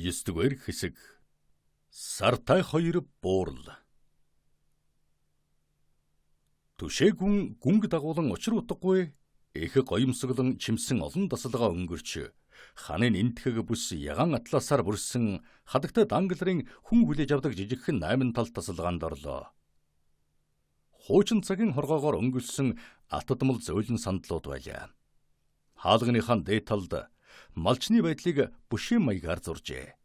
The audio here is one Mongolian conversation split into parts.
9-р хэсэг. Сартай 2 буурал. Түшээгүн гүнг дагуулан учир утгагүй их гоёмсоглон чимсэн олон тасалгаа өнгөрч ханын энтхэг бүс ягаан атласаар бүрсэн хадагтай дангларын хүн хүлээж авдаг жижигхэн 8 тал тасалгаанд орлоо. Хуучин цагийн хоргоогоор өнгөлсөн алтадмал зөөлөн сандлууд байлаа. Хаалганыхаа дээд талд малчны байдлыг бүшийн маягаар зуржээ.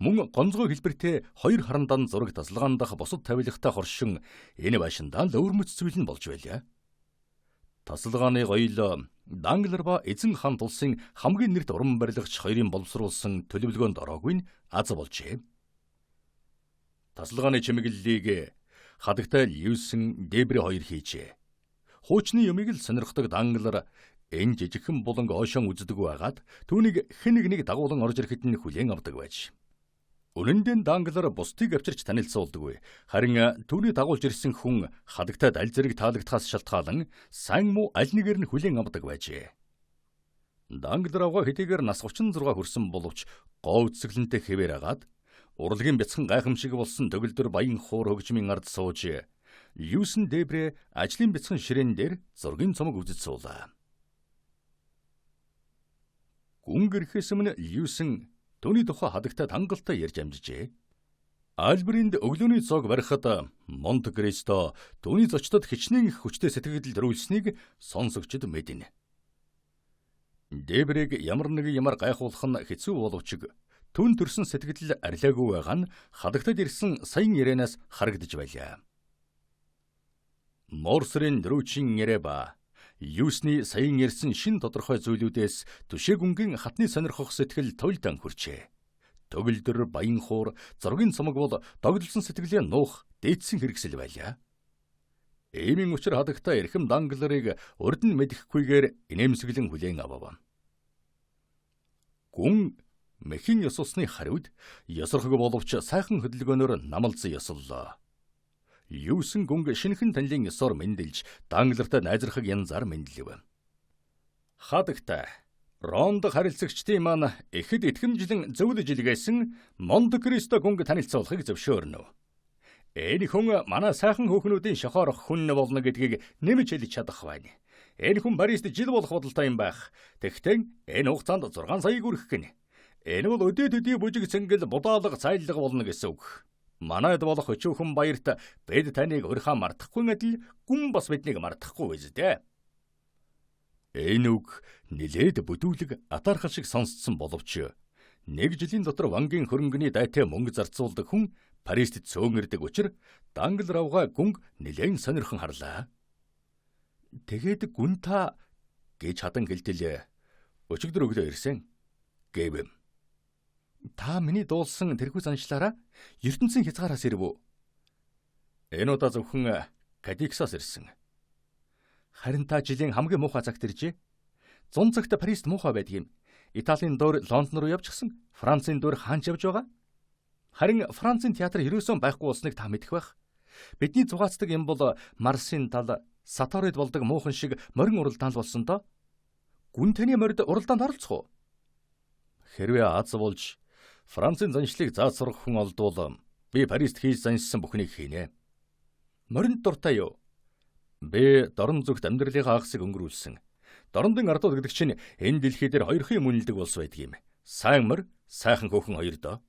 Мөн гонцгой хэлбэртэй 2 харандан зураг тасалгаан дах бусад тавилгатай хоршин энэ байшиндаа лөвөрмөц зүйл нь болж байлаа. Тасалгааны гоёл Данглар ба эзэн хан тулсын хамгийн нэрт уран барилгач хоёрын боловсруулсан төлөвлөгөөнд ороогүй нь аз болжээ. Тасалгааны чимэглэлийг хадагтай Льюсэн Дебре хоёр хийжээ. Хуучны юмыг л сонирхдаг Данглар энэ жижигхэн буланг оошон үздэг байгаад түүнийг хэн нэг дагуулan орж ирэхэд нь хүлээн авдаг байж. Үнэн дээр Данглар бусдыг авчирч танилцуулдаггүй. Харин түүний дагуулж ирсэн хүн хадагтай аль зэрэг таалагдхаас шалтгаалan сайн муу аль нэгээр нь хүлээн авдаг байжээ. Данглар авгаа хэдийгээр нас 36 хүрсэн боловч гоо үсгэлэнтэй хэвээр агаад урлагийн бяцхан гайхамшиг болсон төгөлдөр баян хуур хөгжмийн ард сууж Льюсэн Дебре ажлын бяцхан ширээн дээр зургийн цомог үзэж суулаа. Гүн гэрхээс өмнө Льюсэн түүний тухай хадагтай хангалттай ярьж амжижээ. Альбринд өглөөний цог барихад Монте Кристо түүний зочдод хичнээн их хүчтэй сэтгэл төрүүлсэнийг сонсогчд мэднэ. Дебрэг ямар нэг ямар гайхуулах нь хэцүү боловч түн төрсөн сэтгэл арилаагүй байгаа нь хадагтад ирсэн саян ярианаас харагдаж байлаа. Морсрын дөрүүчин яриа Юусны саяын ярьсан шин тодорхой зүйлүүдээс Түшээгүнгийн хатны сонирхох сэтгэл туйлдан хүрчээ. Төгөлдөр баян хуур зургийн цомог бол догдолсон сэтгэлийн нуух дээдсэн хэрэгсэл байлаа. Иймийн учир хадагтай эрхэм Дангларыг урд нь мэдэхгүйгээр инээмсэглэн хүлээн авав. Гүн мэхийн ёсолсны хариуд ёсорхог боловч сайхан хөдөлгөөнөөр намалзан ёсоллоо. Юусэн гүнг шинхэн танилын ёсоор мэндэлж Данглартай найзрахаг янзаар мэндэлв. Хадагтай Ронд харилцагчдын маань ихэд итгэмжлэн зөвлөж илгээсэн Монте Кристо гүнг танилцуулахыг зөвшөөрнө. Энэ хүн манай сайхан хөөхнүүдийн шохоорох хүн болно гэдгийг нэмж хэлж чадах байна. Энэ хүн Парист жил болох бодолтой юм байх. Тэгвэл энэ хугацаанд 6 саяг үрэх гэнэ. Энэ бол өдөө төдий бүжиг цэнгэл будаалга цайлга болно гэсэн үг. Манайд болох өчүүхэн баярт бид таныг өрхөө мартахгүй адил гүн бас биднийг мартахгүй биз дээ. Энэ үг нилээд бүдүүлэг атаархал шиг сонсцсон боловч нэг жилийн дотор вангийн хөрөнгөний дайтай мөнгө зарцуулдаг хүн Парист цөөн ирдэг учраас Данглар авгаа гүнг нилээн сонирхон харлаа. Тэгээд гүн та гэж хадан гэлтэл өчигдөр өглөө ирсэн гэв. Та миний дуулсан тэрхүү заншлаараа ертөнцийн хязгаараас ирв үү? Энэ удаа зөвхөн Кадиксаас ирсэн. Харин та жилийн хамгийн муухай цагт иржээ. 100 цагт Парист муухай байдаг юм. Италийн дуур Лондон руу явчихсан. Францын дуур хаанч явж байгаа? Харин Францын театр ерөөсөн байхгүй болсныг та мэдэх байх. Бидний зугаацдаг юм бол Марсын тал Саторид болдог муухан шиг морин уралдаан болсон доо. Гүн таны морид уралдаанд оролцох уу? Хэрвээ аз болж Францын заншлыг зааж сурах хүн олдвол би Парист хийж заншсан бүхнийг хийнэ. Моринд дуртай юу? Би дорн зүгт амьдралынхаа агсыг өнгөрүүлсэн. Дорндын ардууд гэдэг чинь энэ дэлхий дээр хоёрын үнэлдэг болс байдаг юм. Сайн мор, сайхан хөөхөн хоёр доо.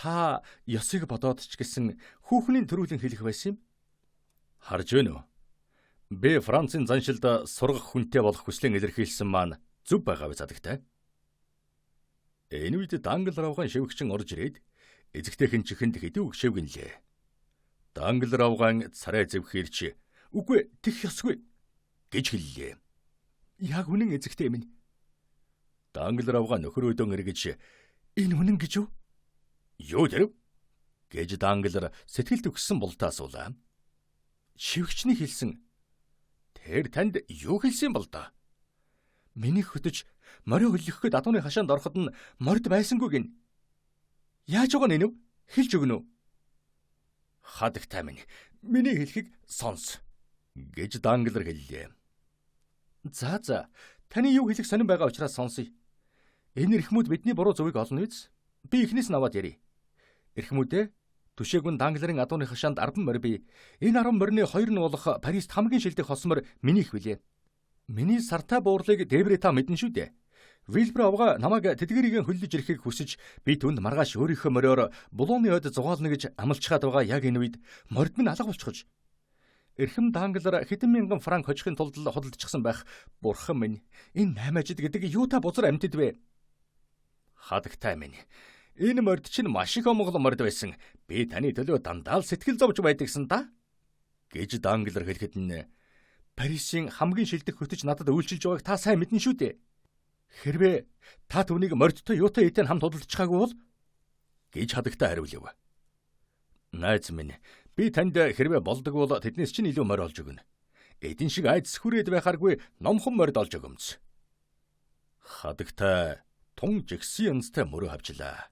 Та ёсыг бодоод ч гэсэн хүүхний төрүүлэн хэлэх байсан юм. Харж байна уу? Би Францын заншилд сургах хүнтэй болох хүслэн илэрхийлсэн маань зөв байгаа биз хадагтай. Энэ үед Данглар авгаан шивгчин орж ирээд эзэгтэйхэн чихэнд хэдий үг шивгэнлээ. Данглар авгаан царай зэвхэрч үгүй тэх ёсгүй гэж хэллээ. Яг үнэн эзэгтэй минь. Данглар авгаан нөхөр өдөн эргэж энэ үнэн гэж юу? Юу тэр? Гэж Данглар сэтгэл төгссөн болтой асуулаа. Шивгчний хэлсэн. Тэр танд юу хэлсэн бол доо? Миний хөтөж морио хөллөхгүй адууны хашаанд ороход нь морд байсангүй гин. Яаж байгаа нэ? Хэлж өгнө үү? Хадагтай минь, миний хэлхийг сонс гэж Данглар хэллээ. За, таны юу хэлэх сонирн байгаа учраас сонсъё. Энэ эрхмүүд бидний буруу зөвийг олно биз? Би ихнээс нь аваад ярив. Эрхмүүдээ түшээгүн Дангларын адууны хашаанд 10 морь бий. Энэ 10 морины 2 нь болох Парист хамгийн шилдэг хосмор минийх билээ. Миний сартай буурлыг Дебре та мэднэ шүү дээ. Вилбер авга намайг тэдгэрийг хөллөж ирэхийг хүсэж би түнд маргааш өөрийнхөө мориор булууны ойд зугаална гэж амлчхаад байгаа яг энэ үед морд минь алга болчихож. Эрхэм Данглар хэдэн мянган франк хожихын тулд худалдчихсан байх. Бурхан минь, энэ 8 жид гэдэг юу та бузар амьтад вэ? Хадагтай минь. Энэ морд чинь маш их омгол морд байсан. Би таны төлөө дандаа л сэтгэл зовж байдагсан да. Гэж Данглар хэлэхэд нь Парисын хамгийн шилдэг хөтөч надад үйлчилж байгааг та сайн мэднэ шүү дээ. Хэрвээ та түүнийг мордтой юутай эдэн хамт худалдчихаагүй бол гэж хадагтай хариулв. Найз минь, би танд хэрвээ болдог бол тэднээс чинь илүү морь олж өгнө. Эдэн шиг айдас хүрээд байхааргүй номхон морд олж өгөмц. Хадагтай тун жигсэн янзтай мөрөө хавчлаа.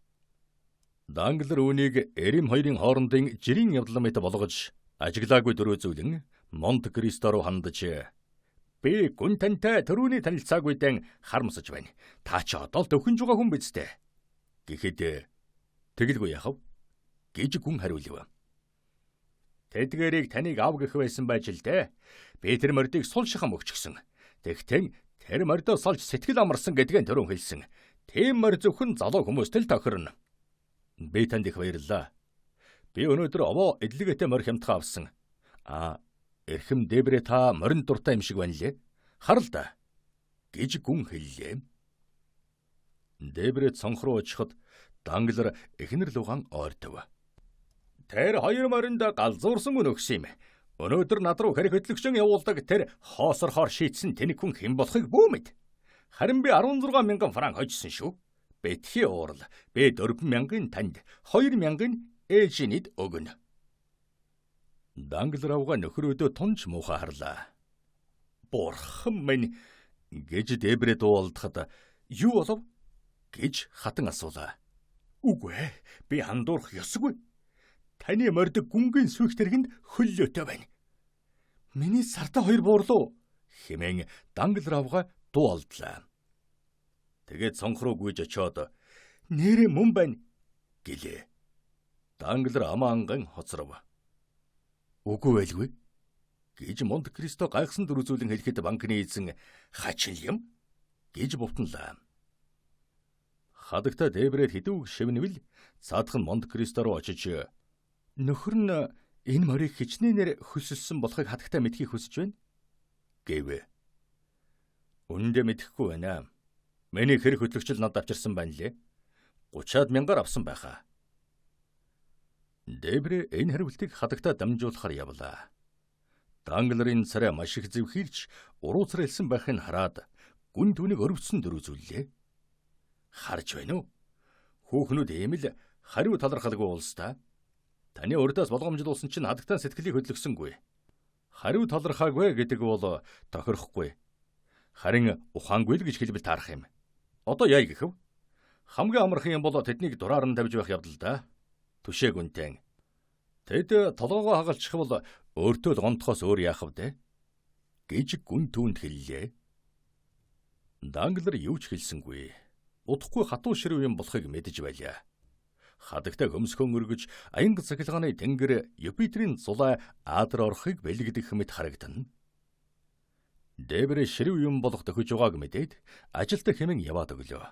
Данглар үүнийг Эрим хоёрын хоорондын жирийн явдлан мэт болгож ажиглаагүй дөрөө зүйлэн Монте Кристо руу хандаж би гүн тантай төрөүний танилцаагүйдэн харамсаж байна. Та ч одоо л төвхөнж байгаа хүн биз дээ. Гэхэд тэгэлгүй яхав гэж гүн хариулв. Тэдгэрийг таныг ав гэх байсан байж л дээ. Би тэр мордыг сул шахам өгчихсөн. Тэгтэн тэр мордоо салж сэтгэл амарсан гэдгээ төрөн хэлсэн. Тийм морь зөвхөн залуу хүмүүст л тохирно. Би танд их баярлалаа. Би өнөөдөр овоо эдлэгээтэй морь хямдхан авсан. Эрхэм Дебре та морин дуртай юм шиг байна лээ. Харал да. Гэж гүн хэллээ. Дебре цонх руу очиход Данглар эхнэр лугаан ойртов. Тэр хоёр моринд галзуурсан үн өгсөн юм. Өнөөдөр над руу хэрэг хөтлөгчөн явуулдаг тэр хоосорхоор шийтсэн тэнэг хүн хэн болохыг бүү мэд. Харин би 16 мянган франк хожсон шүү. Бэтхи уурал. Би 4 мянган танд, 2 мянган ээжинэд өгнө. Данглар авга нөхрөөдөө тунч муухай харлаа. Бурхан минь гэж Дебре дуулдахад юу болов гэж хатан асуулаа. Үгүй ээ, би хандуурах ёсгүй. Таны морд гүнгийн сүх тэргэнд хөллөөтэй байна. Миний сарта 2 буурлуу хэмээн Данглар авга дуулдлаа. Тэгээд цонх руу гүйж очиод нэрээ мөн байна гэлээ. Данглар амаанган хоцров. Үгүй байлгүй гэж Монте Кристо гайхсан дөрвзүүлэн хэлэхэд банкны эзэн хачин юм гэж бовтонлаа. Хадагта Дебред хэдүүг шивнэвэл цаадах нь Монте Кристо руу очиж нөхөр нь энэ морийг хичнээнээр хөлсөлсөн болохыг хадагта мэдхийг хүсэж байна гэв. Үндэ мэдэхгүй байна. Миний хэрэг хөтлөгчл над авчирсан байна лээ. 30-аад мянгаар авсан байхаа. Дебре энэ хариултыг хадагта дамжуулахар явлаа. Дангларын царай маш их зэвхийрч урууцар хэлсэн байхыг хараад гүн түүнийг өрөвцсөн дөрвзүүллээ. Харж байна уу? Хүүхнүүд ийм л хариу талархалгүй улстай. Таны урдаас болгоомжлуулсан чинь хадагтаа сэтгэлийг хөдлөсөнгүй. Хариу талархаагүй гэдэг бол тохирохгүй. Харин ухаангүй л гэж хэлбэл таарах юм. Одоо яа гэхэв? Хамгийн амархан юм бол тэднийг дураар нь тавьж байх явдал да. Түшээгүнтэн. Тэд толгоогоо хагалчих бол өөртөө л гомдохоос өөр яах вэ? Гэж гүн түүнд хэллээ. Данглар юу ч хэлсэнгүй. Удахгүй хатуу ширүү юм болохыг мэдэж байлаа. Хадагтай хөмсгөн өргөж аянга цахилгааны тэнгэр Юпитерийн зулай аадар орохыг бэлгдэх мэт харагдана. Дебре ширүү юм болох төхөж байгааг мэдээд ажилдаа хэмээн яваад өглөө.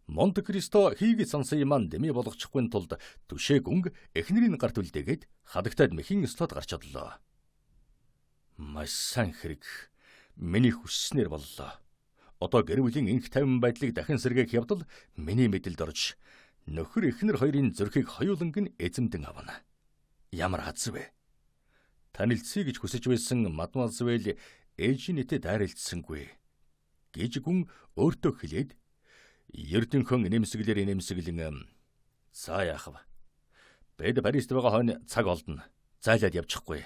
Монте Кристо хийгээд сонсон юм дэмий болгочихгүй тулд түшээгүнг эхнэрийн гарт үлдээгээд хадагтайд мэхийн слот гарч одлоо. Маш сайн хэрэг. Миний хүсснээр боллоо. Одоо гэр бүлийн инх тайван байдлыг дахин сэргээх явдал миний мэдэлд орж нөхөр эхнэр хоёрын зүрхийг хоёуланг нь эзэмдэн авна. Ямар хаз вэ? Танилцъя гэж хүсэж байсан мадмуазел ээжинэтэй дайралтсангүй гэж гүн өөртөө хэлээд Ердөнхөн нэмсэглэр нэмсэглэн за яах вэ? Бид Парист байгаа хойно цаг олдно. Зайлаад явчихгүй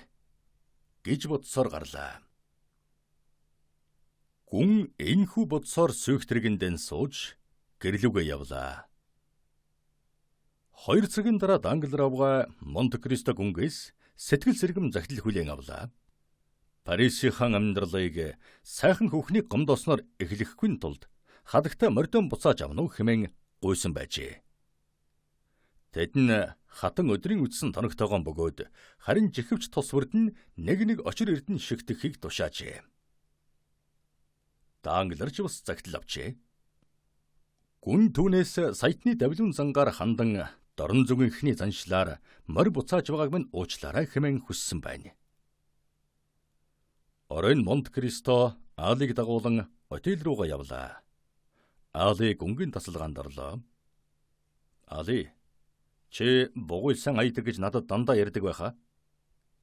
гэж бодсоор гарлаа. Гүн энхүү бодсоор сүйхтэргэндэн сууж гэрлүүгээ явлаа. 2 цагийн дараа Данглар авга Монте Кристо гүнгээс сэтгэл сэргэм захидал хүлээн авлаа. Парисийн амьдралыг сайхан хүүхний гомдосноор эхлэхгүй тулд хадагта мордон буцааж авна уу хэмээн гуйсан байжээ. Тэд нь хатан өдрийн үдсэн тоногтойгоо бөгөөд харин жихвч тус бүрд нь нэг очир эрдэн шигтгэхийг тушаажээ. Даангларч бас загтал авчээ. Гүн түүнээс саятны давлуун зангаар хандан дорн зүгийнхний заншлаар морь буцааж байгааг минь уучлаарай хэмээн хүссэн байна. Оройн Монте Кристо Аалыг дагуулan отель руугаа явлаа. Аали гүнгийн тасалгаанд орлоо. Аали, чи бугуйлсан аядаг гэж надад дандаа ярьдаг байхаа.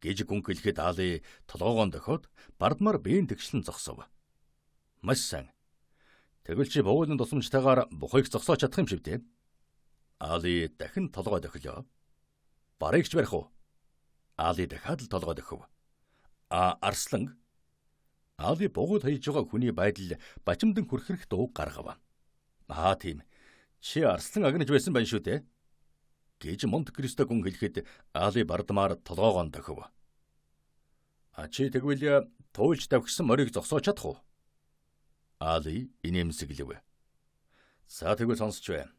Гэж гүн хэлэхэд Аали толгоогоон дохиод бардмаар биеийн тэгшлэн зогсов. Маш сайн. Тэгвэл чи бугуйлын тусламжтайгаар бухыг зогсоож чадах юм шиг дээ. Аали дахин толгой дохилоо. Барыгч барих уу? Аали дахиад л толгой дохив. Арслан. Аали бугуйл хийж байгаа хүний байдал бачимдан хүрхэрх дуу гаргав. Тийм. Чи арслан агнаж байсан байна шүү дээ. Гэж Монте Кристо гүн хэлэхэд Аали бардмаар толгоогоон дохив. Чи тэгвэл туйлж давхсан морийг зогсоож чадах уу? Аали инээмсэглэв. За тэгвэл сонсч бай.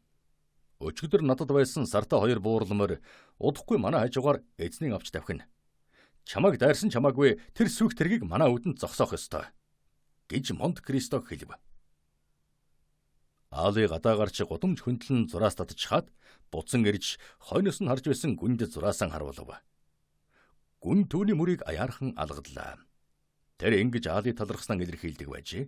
Өчигдөр надад байсан сартаа 2 бууралмөр удахгүй манай хажуугаар эзнийг авч давхина. Чамайг дайрсан чамаагүй тэр сүх тэргийг манай үдэнд зогсоох ёстой. Гэж Монте Кристо хэлв. Аали гадаагарч гудамж хөндлөн зураас татчихад буцан ирж хойноос нь харж байсан гүнд зураасан харуулв. Гүн түүний мөрийг аяархан алгадлаа. Тэр ингэж Аали талархснаа илэрхийлдэг байжээ.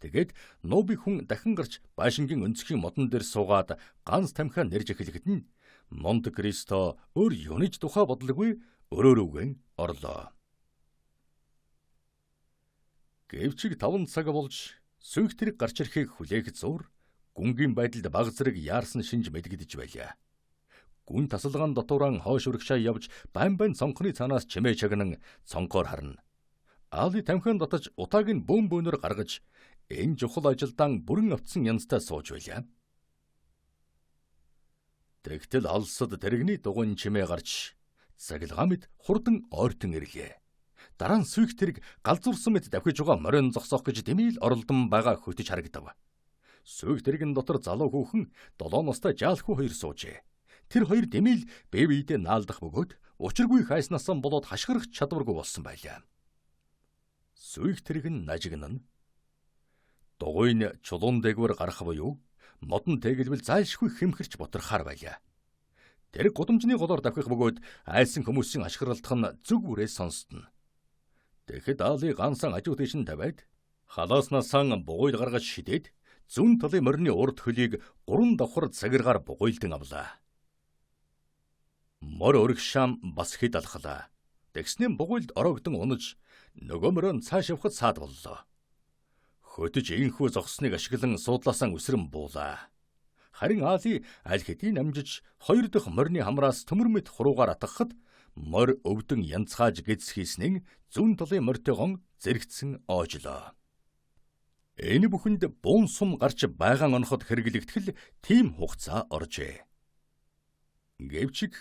Тэгээд нууби хүн дахин гарч байшингийн өнцгийн модон дээр суугаад ганц тамхиа нэрж эхлэхэд нь Монте Кристо өөр юунэж тухай бодлоггүй өрөөрөөгөн орлоо. Гэвчиг 5 цаг болж сүнх тэрэг гарч ирэхийг хүлээх зур гүнгийн байдалд баг зэрэг яарсан шинж мэдгдэж байлаа. Гүн тасалгаан дотууран хойш урагшаа явж байн цонхны цаанаас чимээ чагнан цонхоор харна. Аали тамхиан дотож утааг нь бөөн бөөнөр гаргаж энэ чухал ажилдаан бүрэн автсан янзтай сууж байлаа. Тэгтэл алсад тэрэгний дугуйн чимээ гарч цагилгаа мэд хурдан ойртон ирлээ. Дараа нь сүх тэрэг галзуурсан мэд давхиж байгаа морин зогсоох гэж дэмийл оролдон байгаа хөтөж харагдав. Сүх тэрэгэн дотор залуу хүүхэн 7 настай жаалхуу 2 суужээ. Тэр хоёр дэмийл бие биедээ наалдах бөгөөд учиргүй хайснасан болоод хашгирах чадваргүй болсон байлаа. Сүх тэрэг нь нажигнан дугуйн чулуун дээгүүр гарах буюу модон тэгэлбэл зайлшгүй хэмхэрч бутрахаар байлаа. Тэр гудамжны голоор давхих бөгөөд айсан хүмүүсийн ашиглалтах нь зүг бүрээ сонсдно. Тэгэхэд Аали гансан ажуу дэшин тавиад халааснасаа бугуйл гаргаж шидээд зүүн талын морины урд хөлийг 3 давхар цагиргаар бугуйлдан авлаа. Мор өргөшаам бас хэд алхлаа. Тэгснэм бугуйлд ороогдон унаж нөгөө мөрөн цааш явхад саад боллоо. Хөтөж инхүү зогсныг ашиглан суудлаасаа үсрэн буулаа. Харин Аали аль хэдийн амжиж 2 дахь морины хамраас төмөр мэт хуруугаар атгахад морь өвдөн янцгааж гэц хийснэн зүүн талын морьтойгон зэрэгцсэн оожлоо. Энэ бүхэнд буун сум гарч байгаан оноход хэрэглэгдэхэл тийм хугацаа оржээ. Гэвчиг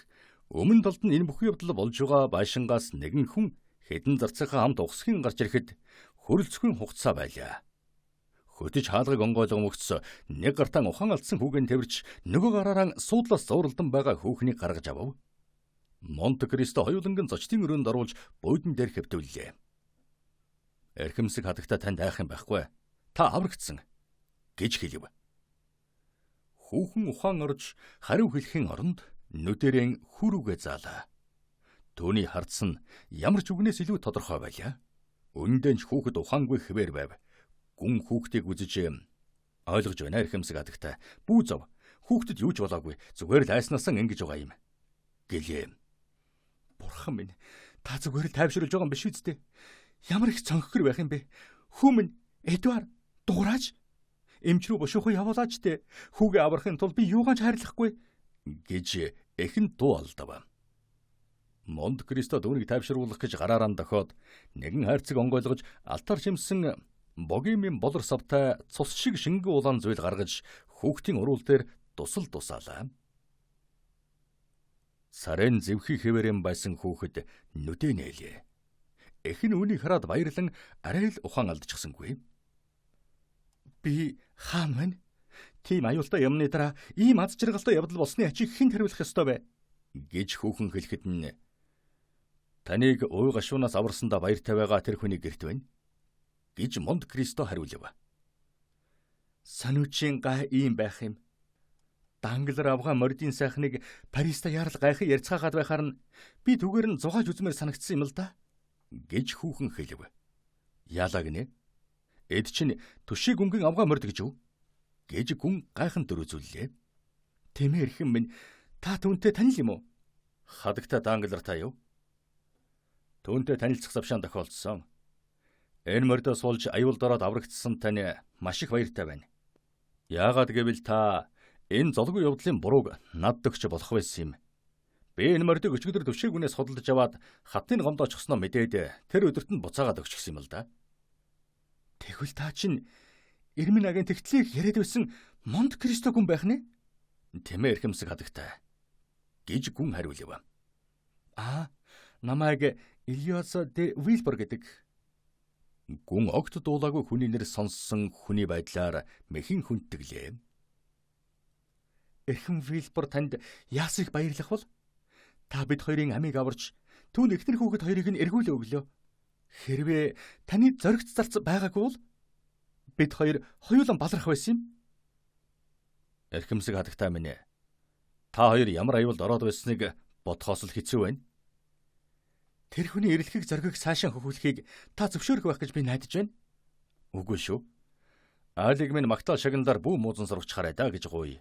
өмнө талд нь энэ бүх явдал болж байгаа байшингаас нэгэн хүн хэдэн зарцынхаа хамт ухсхийн гарч ирэхэд хөрөлцөхүйн хугацаа байлаа. Хөтөж хаалгыг онгойлгон өгц нэг гартаа ухаан алдсан хүүгэн тэрвэрч нөгөө гараараа суудлаас зууралдан байгаа хүүхнийг гаргаж авав. Монте Кристо хоёуланган зочдын өрөөнд оруулж буудан дээр хэвтүүллээ. Эрхэмсэг хатагта танд айх юм байхгүй. Та аврагдсан гэж хэлв. Хүүхэн ухаан орж хариу хэлхийн оронд нүдэрэн хүрүүгээ заалаа. Төвний хардсан ямар ч үгнээс илүү тодорхой байлаа. Өндөнч хүүхэд ухаангүй хэвээр байв. Гүн хүүхдийг үзэж ойлгож байна эрхэмсэг хатагта. Бүү зов. Хүүхдэд юу ч болоогүй. Зүгээр л айснасаа ингэж байгаа юм. Гэлээ. Бурхан минь, та зүгээр л тайвшруулж байгаа юм биш үсттэй. Ямар их цонхгэр байх юм бэ? Хүмүн Эдуард дуурайж эмч рүү бошоохоо явуулаач дээ. Хүүгээ аврахын тулд би юугаач хайрлахгүй гэж эхэн дуу алдав. Монте Кристо дүүнийг тайвшруулах гэж гараараа дохиод нэгэн хайрцаг онгойлгож алтар шимсэн богемийн болор савтай цус шиг шингэн улаан зүйл гаргаж хүүхдийн уруул дээр тусал тусаалаа. Сарын зэвхий хэвээрэн байсан хүүхэд нүдэ нээлээ. Эхэн үүнийг хараад баярлан арай л ухаан алдчихсангүй. Би хаан байна. Тийм аюултай юмны дараа ийм аз жаргалтай явдал болсны ачийг хэн хариулах ёстой вэ? Гэж хүүхэн хэлэхэд нь таныг уй гашуунаас аварсандаа баяртай байгаа тэр хүний гэрт байна гэж Монте Кристо хариулв. Сануучийн гай ийм байх юм. Данглар авгаа мордын сайхныг Париста яарал гайхыг ярьцгаагаад байхаар нь би түгээр нь зугааж үзмээр санагдсан юм л да гэж хүүхэн хэлв. Яалаа гинэ? Эд чинь түшиг гүнгийн авгаа морд гэж юу? Гэж гүн гайхан дөрөзүүллээ. Тэмээ эрхэм минь, та түүнтэй танил юм уу? Хадагта Данглар та юу? Түүнтэй танилцах завшаан тохиолдсон. Энэ мордоос болж аюул дороод аврагдсан тань маш их баяртай байна. Яагаад гэвэл та энэ золгүй явдлын бурууг надд өгч болох байсан юм. Би энэ мордыг өчигдөр төвшөөгүнээс судалж аваад хатын гомдоо очихсноо мэдээд тэр өдөрт нь буцаагаад өгчихсөн юм л да. Тэгвэл та чинь Эрмин агийн тэгтлийг яриад байсан Монте Кристо гүн байх нэ? Тэмээ эрхэмсэг хадагтай гэж гүн хариулв. Намайг Ильоса де Вильбор гэдэг. Гүн огт дуулаагүй хүний нэр сонссон хүний байдлаар мэхин хүндэглээ. Эрхэм Вильбор танд яасыг баярлах бол? Та бид хоёрын амийг аварч түүн эхнэр хүүхэд хоёрыг нь эргүүлээ өглөө. Хэрвээ таны зоригт зарц байгаагүй бол бид хоёр хоёулан баларх байсан юм. Эрхэмсэг хадагтай минь. Та хоёр ямар аюулд ороод байсныг бодхоос л хэцүү байна. Тэр хүний эрэлхийг зориг цаашаа хөхүүлэхийг та зөвшөөрөх байх гэж би найдаж байна. Үгүй шүү. Алиг минь магтаал шагналаар бүү муузан сурагчхаарай да гэж гуй.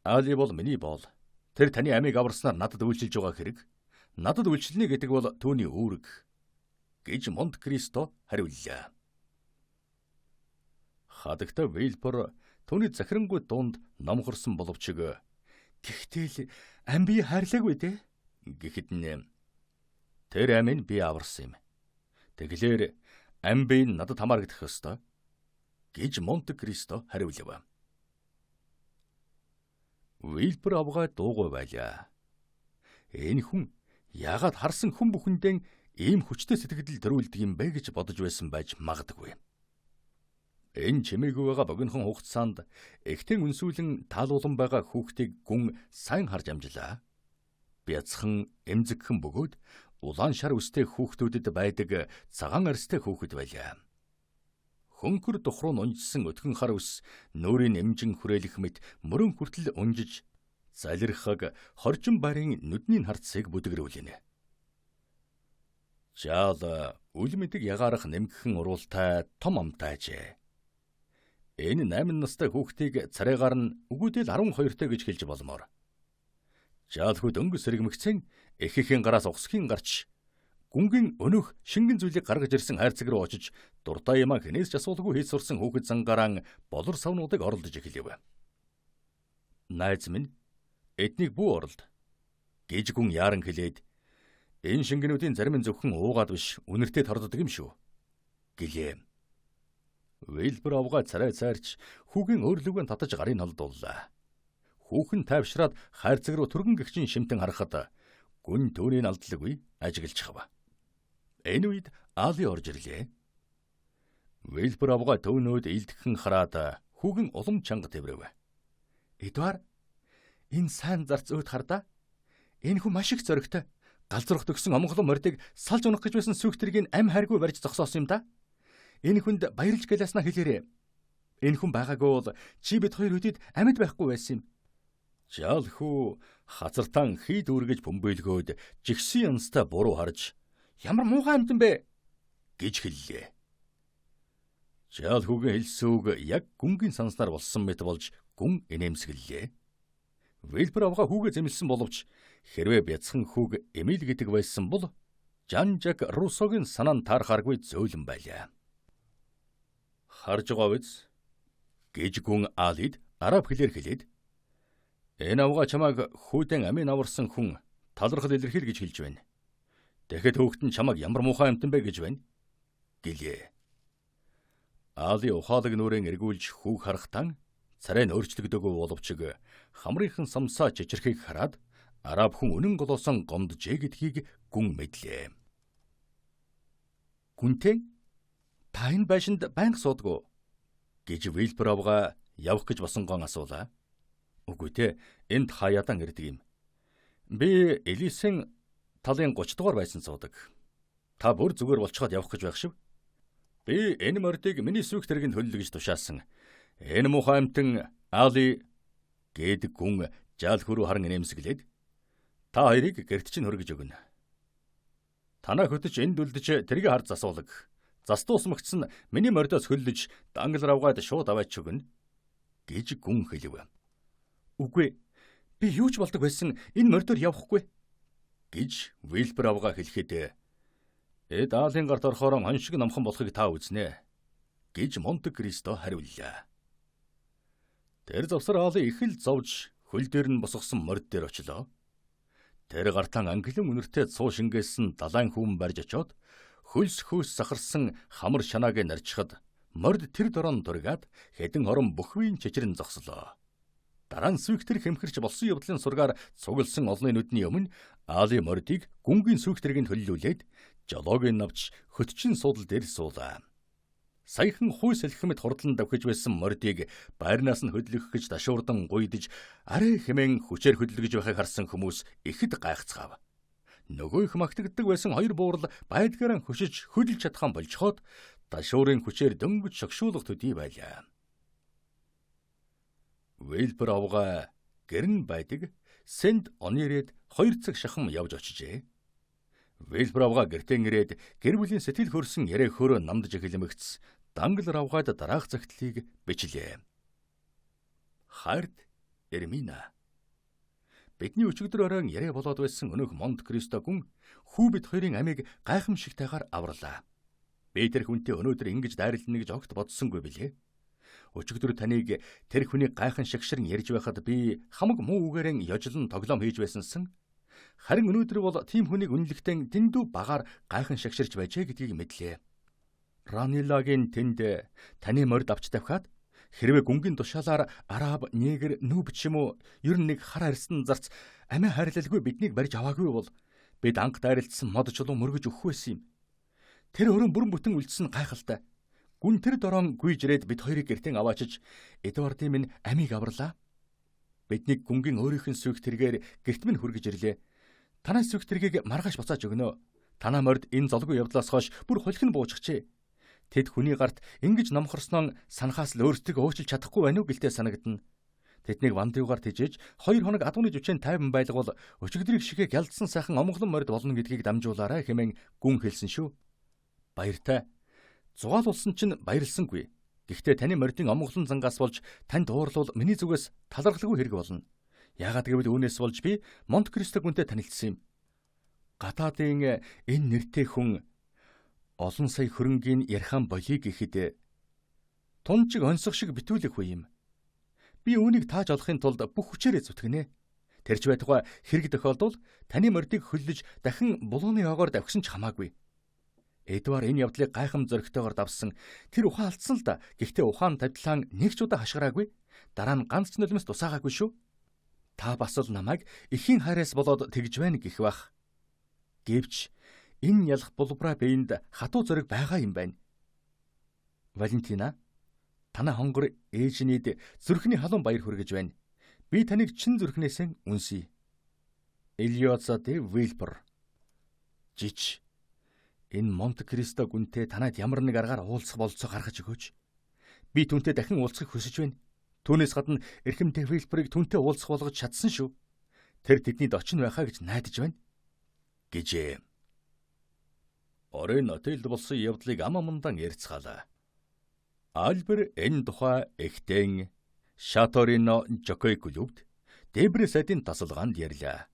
Али бол миний боол. Тэр таны амийг аварснаар надад үйлчилж байгаа хэрэг. Надад үйлчилнэ гэдэг бол түүний үүрэг гэж Монте Кристо хариуллаа. Хадагта Вильбор түүний захирангуй дунд номхорсон боловч гэхдээ л ам би хайрлаагүй дээ гэхэд нь тэр амийг би аварсан юм. Тэгэлэр ам би надад хамаарагдах ёстой гэж Монте Кристо хариулв. Вильбор авгаа дуугүй байлаа. Энэ хүн яагаад харсан хүн бүхэндээ ийм хүчтэй сэтгэл төрүүлдэг юм бэ гэж бодож байсан байж магадгүй. Энэ чимээгүй байгаа богинохон хугацаанд эхтэн үнсүүлэн таалуулан байгаа хүүхдийг гүн сайн харж амжлаа. Бяцхан эмзэгхэн бөгөөд улаан шар үстэй хүүхдүүдэд байдаг цагаан арьстай хүүхэд байлаа. Хөнгөр духруу унжсан өтгөн хар үс нүүрийн эмжин хүрээлэх мэт мөрөн хүртэл унжиж залирхаг хоржин барын нүдний харцыг бүдгэрүүлнэ. Жаал үл мэдэг ягаарах нэмгхэн уруултай том амтайжээ. Энэ 8 настай хүүхдийг царайгаар нь үгүйдэл 12-тэй гэж хэлж болмоор. Жаалхүү дөнгөс сэргэмгцэн эххийн гараас усхийн гарч гүнгийн өнөх шингэн зүйлийг гаргаж ирсэн хайрцаг руу очиж дуртай юмаа хинээс ч асуулгүй хийж сурсан хүүхэд зангараа болор савнуудыг оролдож эхлэв. Найз минь эднийг бүү оролд гэж гүн яаран хэлээд энэ шингэнүүдийн зарим нь зөвхөн уугаад биш үнэртэй торддог юм шүү гэлээ. Вильбор авгаа царай цайрч хүүгийн өөрлөгөө татаж гарыг холдууллаа. Хүүхэн тайвшраад хайрцаг руу түргэн гэгчин шимтэн харахад гүн түүний алдлагүй ажиглаж хава. Энэ үед Али орж ирлээ. Вильбор авгаа төөнөөд илтгэхэн хараад хүүгийн улам чанга тэврэв. Эдвар, энэ сайн зарц өөд хардаа. Энэ хүн маш их зоригтой. Галзуурх төгсөн омголон мордыг салж унах гэж байсан сүхтрийг ам хайргүй барьж зогсоосон юм да. Энэ хүнд баярлж гэлээснаа хэлээрээ. Энэ хүн байгаагүй бол чи бид хоёр үдэд амьд байхгүй байсан юм. Жаалхүү хазартан хийд үргэж бөмбөөлгөөд жигсэн янзтай буруу харж ямар муухай амьтан бэ гэж хэллээ. Жаалхүүгийн хэлсэн үг яг гүнгийн санснаар болсон мэт болж гүн инээмсэглээ. Вильбор авгаа хүүгээ зэмлсэн боловч хэрвээ бяцхан хүүг Эмил гэдэг байсан бол Жан-Жак Руссогийн санаанд таархааргүй зөөлөн байлаа. Харж байгаа биз гэж гүн Алид араб хэлээр хэлээд энэ авгаа чамайг хүүдэн амийн аварсан хүн талархал илэрхийл гэж хэлж байна. Тэгэхэд хүүхэд нь чамайг ямар муухай амьтан бэ гэж байна гэлээ. Али ухаалаг нүрэн эргүүлж хүүг харахтан царай нь өөрчлөгдөөгүй боловч хамрынхан самсаа чичрэхийг хараад араб хүн үнэн голоосон гомджээ гэдгийг гүн мэдлээ. Гүнтэй та энэ байшинд байнга суудгүй гэж Вильбор авгаа Явах гэж босон гон асуулаа. Үгүй те, энд хаяадан ирдэг юм. Би Элисийн талын 30 дугаар байсан суудаг. Та бүр зүгээр болцоход явах гэж байх шив. Би энэ мордыг миний сүйх тэргэнд хөллө гэж тушаасан. Энэ муухай амтан Али гэдэг гүн жаал хөрөө харан нэмсгэлээд та хоёрыг гэрт чинь хөргөж өгнө. Танаа хөтөж энд үлдэж тэргийг харж засуулаг. Зас дуусмагцсан миний мордоос хөллөж дангал равгаад шууд аваач өгнө гэж гүн хэлв. Үгүй, би юу ч болдог байсан энэ мордоор явахгүй гэж Вилбер авгаа хэлэхэд эд Аалын гарт орохоор хоншиг номхон болохыг та үзнэ гэж Монте Кристо хариуллаа. Тэр завсар Аали их л зовж хөл дээр нь босгосон морд дээр очлоо. Тэр гартан англин үнэртэй цуу шингээсэн далайн хүм барьж очоод хөлс хөөс сахарсан хамар шанааг нарчхад морд тэр дорон дургаад хэдэн орон бүхвийн чичрэн зогслоо. Дараа нь сүйхтэр хэмхэрч болсон явдлын сургаар цугласан олны нүдний өмнө Аали мордыг гүнгийн сүйхтэргэнд хөллүүлээд жолоог нь авч хөтчин суудал дээр суулаа. Саяхан хуй сэлхэмэд хурдлан давхиж байсан мордыг байрнаас нь хөдлөх гэж дашуурдан гуйдаж арай хэмээн хүчээр хөдлөж байхыг харсан хүмүүс ихэд гайхацгаав. Нөгөө их магтагддаг байсан хоёр буурал байдгаараа хөшиж хөдөлж чадхан болжхоод дашуурын хүчээр дөнгөж шогшуулах төдий байлаа. Вилбер авгаа гэрн байдаг Сент Ониред 2 цаг шахам явж очижээ. Вилбер авгаа гэртээ ирээд гэр бүлийн сэтгэл хөрсөн яриа хөрөө намдж эхлэмэгц дангал равгаад дараах цагтлыг бичлээ. Хард Эрмина. Бидний өчигдөр оройн яриа болоод байсан өнөөх Монте Кристо гүн хүү бид хоёрын амийг гайхамшигтайгаар авралаа. Би тэр хүнтэй өнөөдөр ингэж дайрлана гэж огт бодсонгүй билээ. Өчигдөр таныг тэр хүний гайхан шагшран ярьж байхад би хамаг муу үгээрэн ёжлон тоглоом хийж байсансан. Харин өнөөдөр бол тийм хүнийг үнэлэхдээ дэндүү багаар гайхан шагширч байжээ гэдгийг мэдлээ. Ранилагийн тэнд таны морд авч тавхаад хэрвээ гүнгийн тушаалаар араб, негр, нүүб ч юм уу ер нь нэг хар арьсан зарц амиа хайрлалгүй биднийг барьж аваагүй бол бид анх дайралтсан мод чулуу мөргөж өгөх байсан юм. Тэр өрөн бүрэн бүтэн үлдсэн гайхалтай. Гүн тэр дорон гүйж ирээд бид хоёрыг гэртэн аваачиж Эдвардын минь амийг авралаа. Бидний гүнгийн өөрийнх нь сүйх тэргээр гэрт минь хүргэж ирлээ. Танай сүйх тэргийг маргааш буцааж өгнө. Танаа морд энэ золгүй явдлаас хойш бүр холхин буужчихжээ. Тэд хүний гарт ингэж номхорсноо санахаас л өөрсдөө өөчлөж чадахгүй байна уу гэлтэй санагдана. Тэднийг вандуугаар тижээж 2 хоног адууны жүчээн тайван байлгавал өчигдрийг шигээ гялдсан сайхан омглон морд болно гэдгийг дамжуулаарай хэмээн гүн хэлсэн шүү. Баяртай. Зугаал улсан чинь баярлсангүй. Гэхдээ таны мордын омглон зангаас болж танд уурлуул миний зүгээс талархалгүй хэрэг болно. Яагаад гэвэл үүнээс болж би Монте Кристо гүнтэй танилцсан юм. Гадаадын энэ нэртэй хүн олон сая хөрөнгийн ярхан болийг гэхэд тунчиг онцох шиг битүүлэх үе юм. Би үүнийг тааж олохын тулд бүх хүчээрээ зүтгэнэ. Тэрч байтугай хэрэг тохиолдвол таны мордыг хөллөж дахин булууны огоор давхисан ч хамаагүй. Эдвард энэ явдлыг гайхам зөрөгтэйгээр давсан. Тэр ухаан алдсан л да. Гэхдээ ухаан тавдлаан нэг ч удаа хашгираагүй. Дараа нь ганц ч нулимс тусаагаагүй шүү. Та бас л намайг эхийн хайраас болоод тэгж байна гэх бах. Гэвч энэ ялах булбраа биеинд хатуу зөрөг байгаа юм байна. Валентина, танай хонгор ээжнийд зүрхний халуун баяр хүргэж байна. Би таныг чин зүрхнээсээ үнсэе. Элиоза де Вилбер. Жич. Энэ Монте Кристо гүнтэй танад ямар нэг аргаар уулзах болцоо гаргаж өгөөч. Би түүнтэй дахин уулзахыг хүсэж байна. Түүнээс гадна эрхэм Вилберийг түүнтэй уулзах болгож чадсан шүү. Тэр тэдний дочин байхаа гэж найдаж байна. Гэжээ. Оройн отелд болсон явдлыг ам амандан ярьцгаалаа. Альбер энэ тухай эхтэн Шаторино Жокой клубт Дебре сайдын тасалгаанд ярьлаа.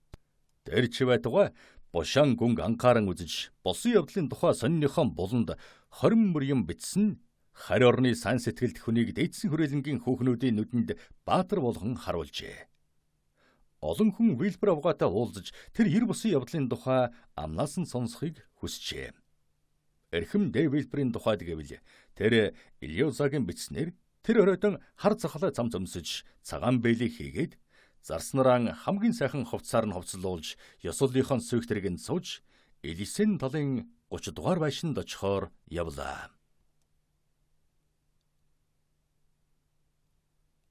Тэр ч байтугай Бушан гүнг анхааран үзэж болсон явдлын тухай сонирхоо буланд 20 мөрийн бичсэн харь орны сан сэтгэлд хүнийг дээдсэн хүрээлэнгийн хүүхнүүдийн нүдэнд баатар болгон харуулжээ. Олон хүн Вилбер авгаатай уулзаж тэр хэр бусын явдлын тухай амнаас нь сонсохыг хүсжээ. Эрхэм Вилберийн тухайд гэвэл тэр Элиозагийн бичснээр тэр оройдон хар захлаа зам зөмсөж цагаан бэлийг хийгээд зарснараа хамгийн сайхан хувцсаар нь хувцлуулж ёсолынхон сүйх тэргэнд сууж Элисийн талын 30 дугаар байшинд очихоор явлаа.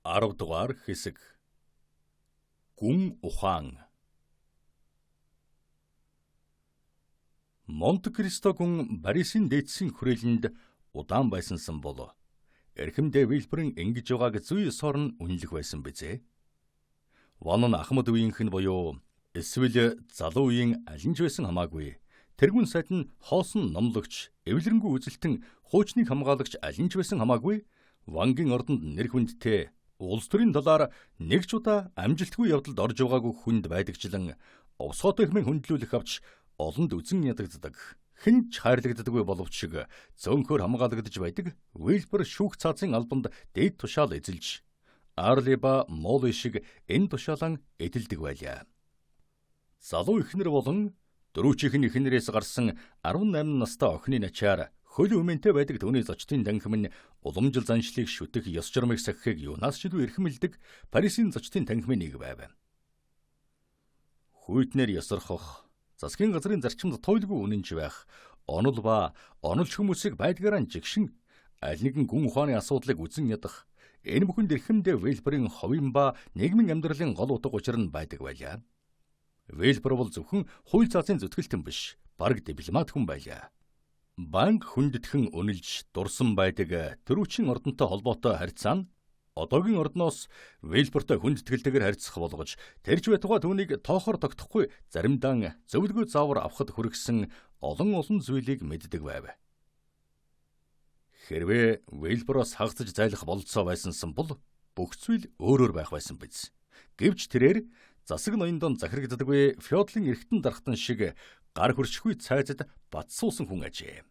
10 дугаар хэсэг. Гүн ухаан. Монте-Кристо гүн Парисын дээдсийн хүрээлэнд удаан байсансан бол эрхэмдээ Вильберийн ингэж байгааг зүй ёсоор нь үнэлэх байсан бизээ. Вон нь Ахмад үеийнх нь буюу эсвэл залуу үеийн аль нь ч байсан хамаагүй. Тэргүүн сайд нь хоосон номлогч, эвлэрэнгүү үзэлтэн, хуучныг хамгаалагч аль нь ч байсан хамаагүй. Вангийн ордонд нэр хүндтэй улс төрийн талаар нэг ч удаа амжилтгүй явдалд орж байгаагүй хүнд байдагчлан овсгоотой хэмээн хүндлүүлэх авч олонд үзэн ядагддаг. Хэн ч хайрлагддаггүй боловч шиг зөөнхөр хамгаалагдж байдаг. Вильбер шүүх цаазын албанд дээд тушаал эзэлж, Арли ба Моли шиг энэ тушаалан эдэлдэг байлаа. Залуу эхнэр болон дөрөвчийнхэн эхнэрээс гарсан 18 настай охины начаар хөл өмөнтэй байдаг түүний зочдын танхим нь уламжил заншлыг шүтэх ёс журмыг сахихыг юунаас ч илүү эрхэмлдэг Парисын зочдын танхимын нэг байв. Хүйтнэр ёсорхох, засгийн газрын зарчимд туйлгүй үнэнч байх, онол ба онолч хүмүүсийг байдгаараа жигшин аль нэгэн гүн ухааны асуудлыг үзэн ядах, энэ бүхэнд эрхэмдээ Вильберийн ховын ба нийгмийн амьдралын гол утга учир нь байдаг байлаа. Вильбер бол зөвхөн хууль цаазын зүтгэлтэн биш, бараг дипломат хүн байлаа. Банк хүндэтгэн үнэлж дурсан байдаг төрүүчийн ордонтой холбоотой харьцаа нь одоогийн ордноос Вильбертэй хүндэтгэлтэйгээр харьцах болгож тэрж байтугай түүнийг тоохоор тогтохгүй заримдаа зөвлөгөө заавар авахд хүргэсэн олон зүйлийг мэддэг байв. Хэрвээ Вильбероос хагасж зайлах бололцоо байсансан бол бүх зүйл өөрөөр байх байсан биз. Гэвч тэрээр засаг ноёндон захирагддаггүй феодлын эрхтэн дархтан шиг гар хөршгүй цайзад батсуусан хүн ажээ.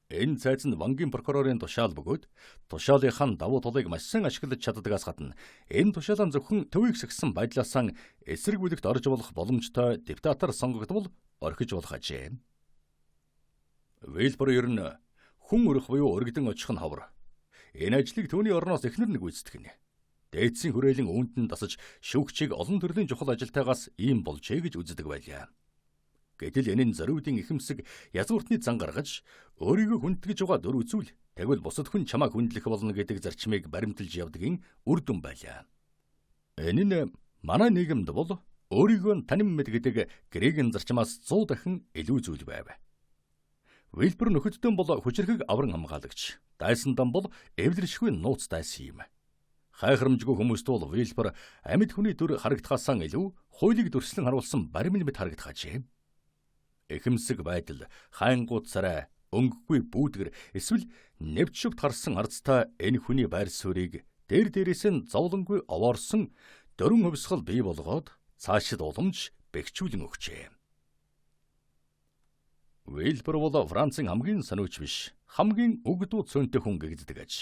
Энэ цайз нь Вангийн прокурорын тушаал бөгөөд тушаалынхаа давуу талыг маш сайн ашиглаж чаддагаас гадна энэ тушаалаа зөвхөн төвийг сагсан байдлаасаа эсрэг бүлэгт орж болох боломжтой депутатаар сонгогдвол орхиж болох ажээ. Вильбер ер нь хүн өрөх буюу өргөдөн очих нь ховор. Энэ ажлыг түүний орноос эхнэр нэг гүйцэтгэх нь. Дээдсийн хүрээлэн үүнтэн дасаж шүүгчийг олон төрлийн чухал ажилтайгаас ийм болжээ гэж үздэг байлаа. Гэтэл энэ нь зориудын ихэмсэг язгууртны зан гаргаж өөрийгөө хүндэтгэж байгаа дөр үзүүл тэгвэл бусад хүн чамайг хүндлэх болно гэдэг зарчмыг баримталж явдгийн үр дүн байлаа. Энэ нь манай нийгэмд бол өөрийгөө танин мэд гэдэг грекийн зарчмаас 100 дахин илүү зүйл байв. Вильбер нөхөддөн бол хүчрхэг авран хамгаалагч, дайсандан бол эвлэршгүй нууц дайсан юм. Хайхрамжгүй хүмүүст бол Вильбер амьд хүний дүр харагдахаасаа илүү хуулийг дүрслэн харуулсан баримн мэт харагдахажээ. Эхэмсэг байдал, хайнгууд царай, өнгөгүй бүүдгэр эсвэл нэвч шүгт харсан ардтай энэ хүний байр суурийг дээрээс нь зовлонгүй овоорсон дөрвөн хувьсгал бий болгоод цаашид уламж бэхжүүлэн өгчээ. Вильбер бол Францын хамгийн сониуч биш, хамгийн өгдөө цөөнтэй хүн гэгддэг аж.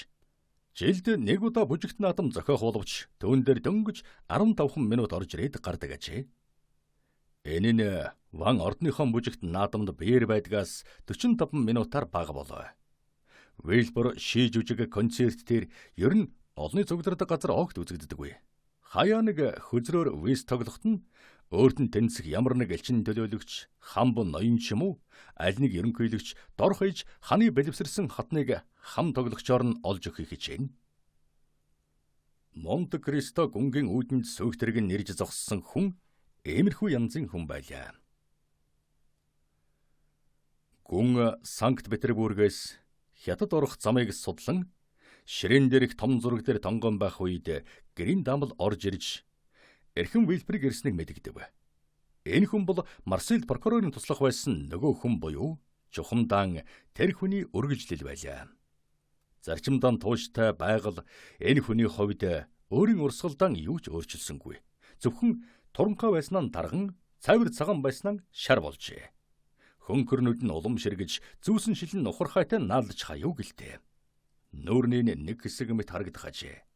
Жилд нэг удаа бүжигт наадам зохиох боловч түүн дээр дөнгөж 15 минут орж ирээд гардаг ажээ. Энэ нь Ван ордныхон бүжигт наадамд биеэр байдгаас 45 минутаар бага болов. Вильбер шиж үжиг концерт дээр ер нь олны цугладаг газар огт үзэгддэггүй. Хаяа нэг хөзрөөр виз тоглоход нь өөрт нь тэнцэх ямар нэг элчин төлөөлөгч, хамб ноён ч юм уу, аль нэг ерөнхийлөгч дор хаяж ханы бэлэвсэрсэн хатныг хам тоглогчоор нь олж өгөхийг хичээнэ. Монте-Кристо гүнгийн үүдэнд сөөгтэрэг нь нэрж зогссон хүн иймэрхүү янзын хүн байлаа. Гүн Санкт-Петербургээс хятад орох замыг судлан ширээн дээрх том зураг дээр тонгон байх үед гэрийн дамбал орж ирж эрхэм Вильберийг ирснийг мэдэгдэв. Энэ хүн бол Марсель прокурорын туслах байсан нөгөө хүн буюу Чухамдан тэр хүний үргэлжлэл байлаа. Зарчимдан тууштай байгаль энэ хүний хувьд өөрийн урсгалдан юу ч өөрчилсөнгүй. Зөвхөн туранхай байснаа дарган, цайвар цагаан байснаа шар болжээ. Хөнгөрнүүд нь улам ширгэж, зүүсэн шил нь ухархайтай наалж хаяв гэлтэй. Нүүрний нэг хэсэг мэт харагдах ажээ.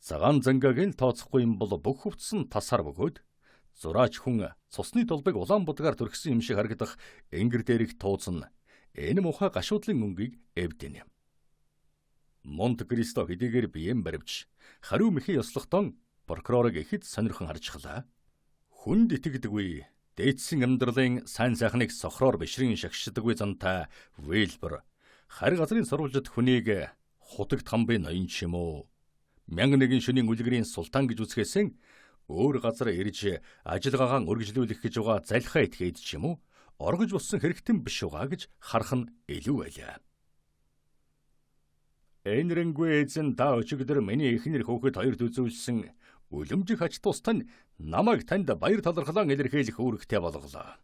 Цагаан зангааг л тооцохгүй юм бол бүх хөвцсөн тасаар бөгөөд зураач хүн цусны толбыг улаан будгаар төрхсөн юм шиг харагдах энгэр дээрх тууцна энэ муухай гашуудлын өнгийг эвдэнэ. Монте-Кристо хэдийгээр биеэм баривч хариу мэхий ёслохдон прокурорыг ихэд сонирхон харжхлаа. Хүнд итгэдэггүй, дээдсэн амьдралын сайн сайхныг сохроор бишрийн шагшдаггүй зантай Вильбер харь газрын сурвалжид хүнийг Хутагт хамбын ноён ч юм уу? 1001 шөнийн үлгэрийн султан гэж үзэхээсэн өөр газар ирж ажиллагаагаа үргэлжлүүлэх гэж байгаа залхаа этгээд ч юм уу? Оргож болсон хэрэгтэн биш угаа гэж харах нь илүү байлаа. Энэрэнгүй эзэн та өчигдөр миний эхнэр хүүхэд хоёрт үзүүлсэн үлэмжих ач тустай намайг танд баяр талархлаа илэрхийлэх үүрэгтэй болголоо.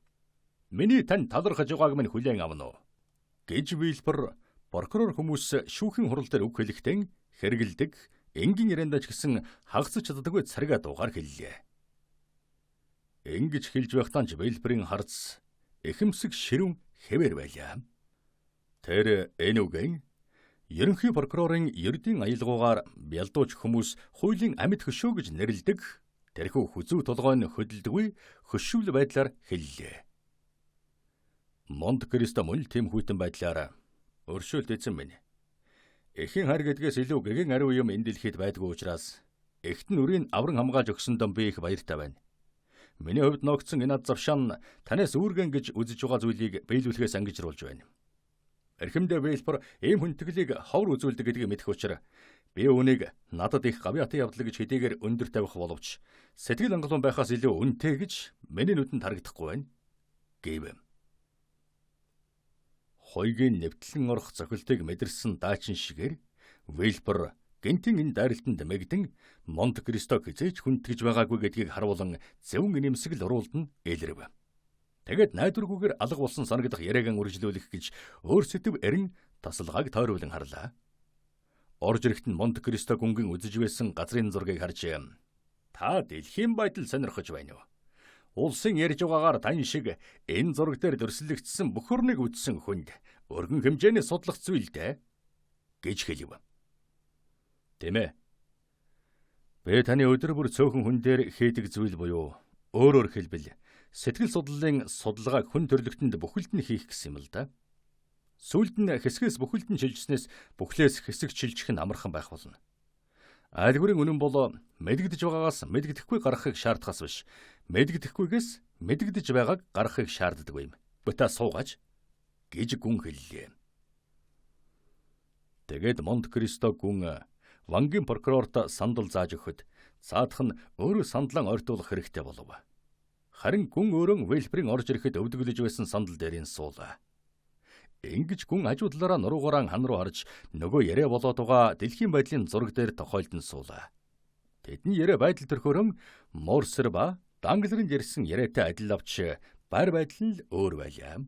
Миний танд талархаж байгааг минь хүлээн авна уу? Гэж Вильбер прокурор хүмүүс шүүхийн хурал дээр үг хэлэхдээ хэрэгэлдэг энгийн яриандаа ч гэсэн хагасч чаддаггүй царгаа дуугаар хэллээ. Ингэж хэлж байхдаа ч Вильберийн харц эхэмсэг ширүүн хэвээр байлаа. Тэр энэ үгэн ерөнхий прокурорын ердийн аялгаугаар бялдууч хүмүүс хуулийн амьд хөшөө гэж нэрлэдэг тэрхүү хүзүү толгойн хөдөлдөггүй хөшүүл байдлаар хэллээ. Монте Кристо мөн тийм хүйтэн байдлаар өршөөлт эзэн минь. Эхийн хар гэдгээс илүү гэгэн ариу юм энэ дэлхийд байдгүй учраас эхт нь үрийг авран хамгаалж өгсөндөө би их баяртай байна. Миний хувьд ногдсон энэ ад завшаан танаас үүргэн гэж үзэж байгаа зүйлийг биелүүлэхээс ангижруулж байна. Эрхэмдээ Вильбер ийм хүндэтгэлийг ховор үзүүлдэг гэдгийг мэдэх учраас би үүнийг надад их гавьяатай явдал гэж хэдийгээр өндөр тавих боловч сэтгэл хангалуун байхаас илүү үнэтэй гэж миний нүдэнд харагдахгүй байна. Гэв. Хойгийн нэвтлэн орох зохилтыг мэдэрсэн даачин шигээр Вильбер гинтийн энэ дайралтанд мэгдэн Монте Кристо хизээч хүндтгэж байгаагүй гэдгийг харуулan зөвөн нэмсгэл оруулдан ээлрэв. Тэгээд найдваргүйгээр алга болсон санагдах яриагаан үргэлжлүүлэх гэж өөр сэдв эрен тасалгааг тойруулан харлаа. Орж ирэхэд нь Монте Кристо гүнгийн үзэж байсан газрын зургийг харж та дэлхийн байдал сонирхож байна уу? Улсын ярьж байгаагаар тань шиг энэ зураг дээр дөрлөгдсөн бүх орныг үтсэн хүнд өргөн хэмжээний судлах зүйлтэй гэж хэлв. Тэмээ. Би таны өдөр бүр цөөхөн хүн дээр хийдэг зүйл буюу өөрөөр хэлбэл сэтгэл судлалын судалгааг хүн төрлөختөнд бүхэлд нь хийх гэсэн юм л да. Сүүлд нь хэсгээс бүхэлд нь шилжснээс бүхлээс хэсэг шилжих нь амархан байх болно. Айлгүрийн үнэн бол мэдэгдэж байгаагаас мэдэгдэхгүй гаргахыг шаардахаас биш, мэдэгдэхгүйгээс мэдэгдэж байгааг гаргахыг шаарддаг юм. Бата суугаач гэж гүн хэллээ. Тэгээд Монте Кристо гүн Вангийн прокурорт сандал зааж өгөхөд цаадах нь өөрөө сандлан ойртуулах хэрэгтэй болов. Харин гүн өөрөө Вильберийн орж ирэхэд өвдөглөж байсан сандал дээрийн суулаа. Ингэж гүн хажуудлаараа нуруугараа хан руу харж нөгөө яриа болоод байгаа дэлхийн байдлын зураг дээр тохиолдсон суулаа. Тэдний яриа байдал төрхөөрөн Морсер ба Данглерын ярьсан яриатай адил авч байр байдал нь өөр байлаа.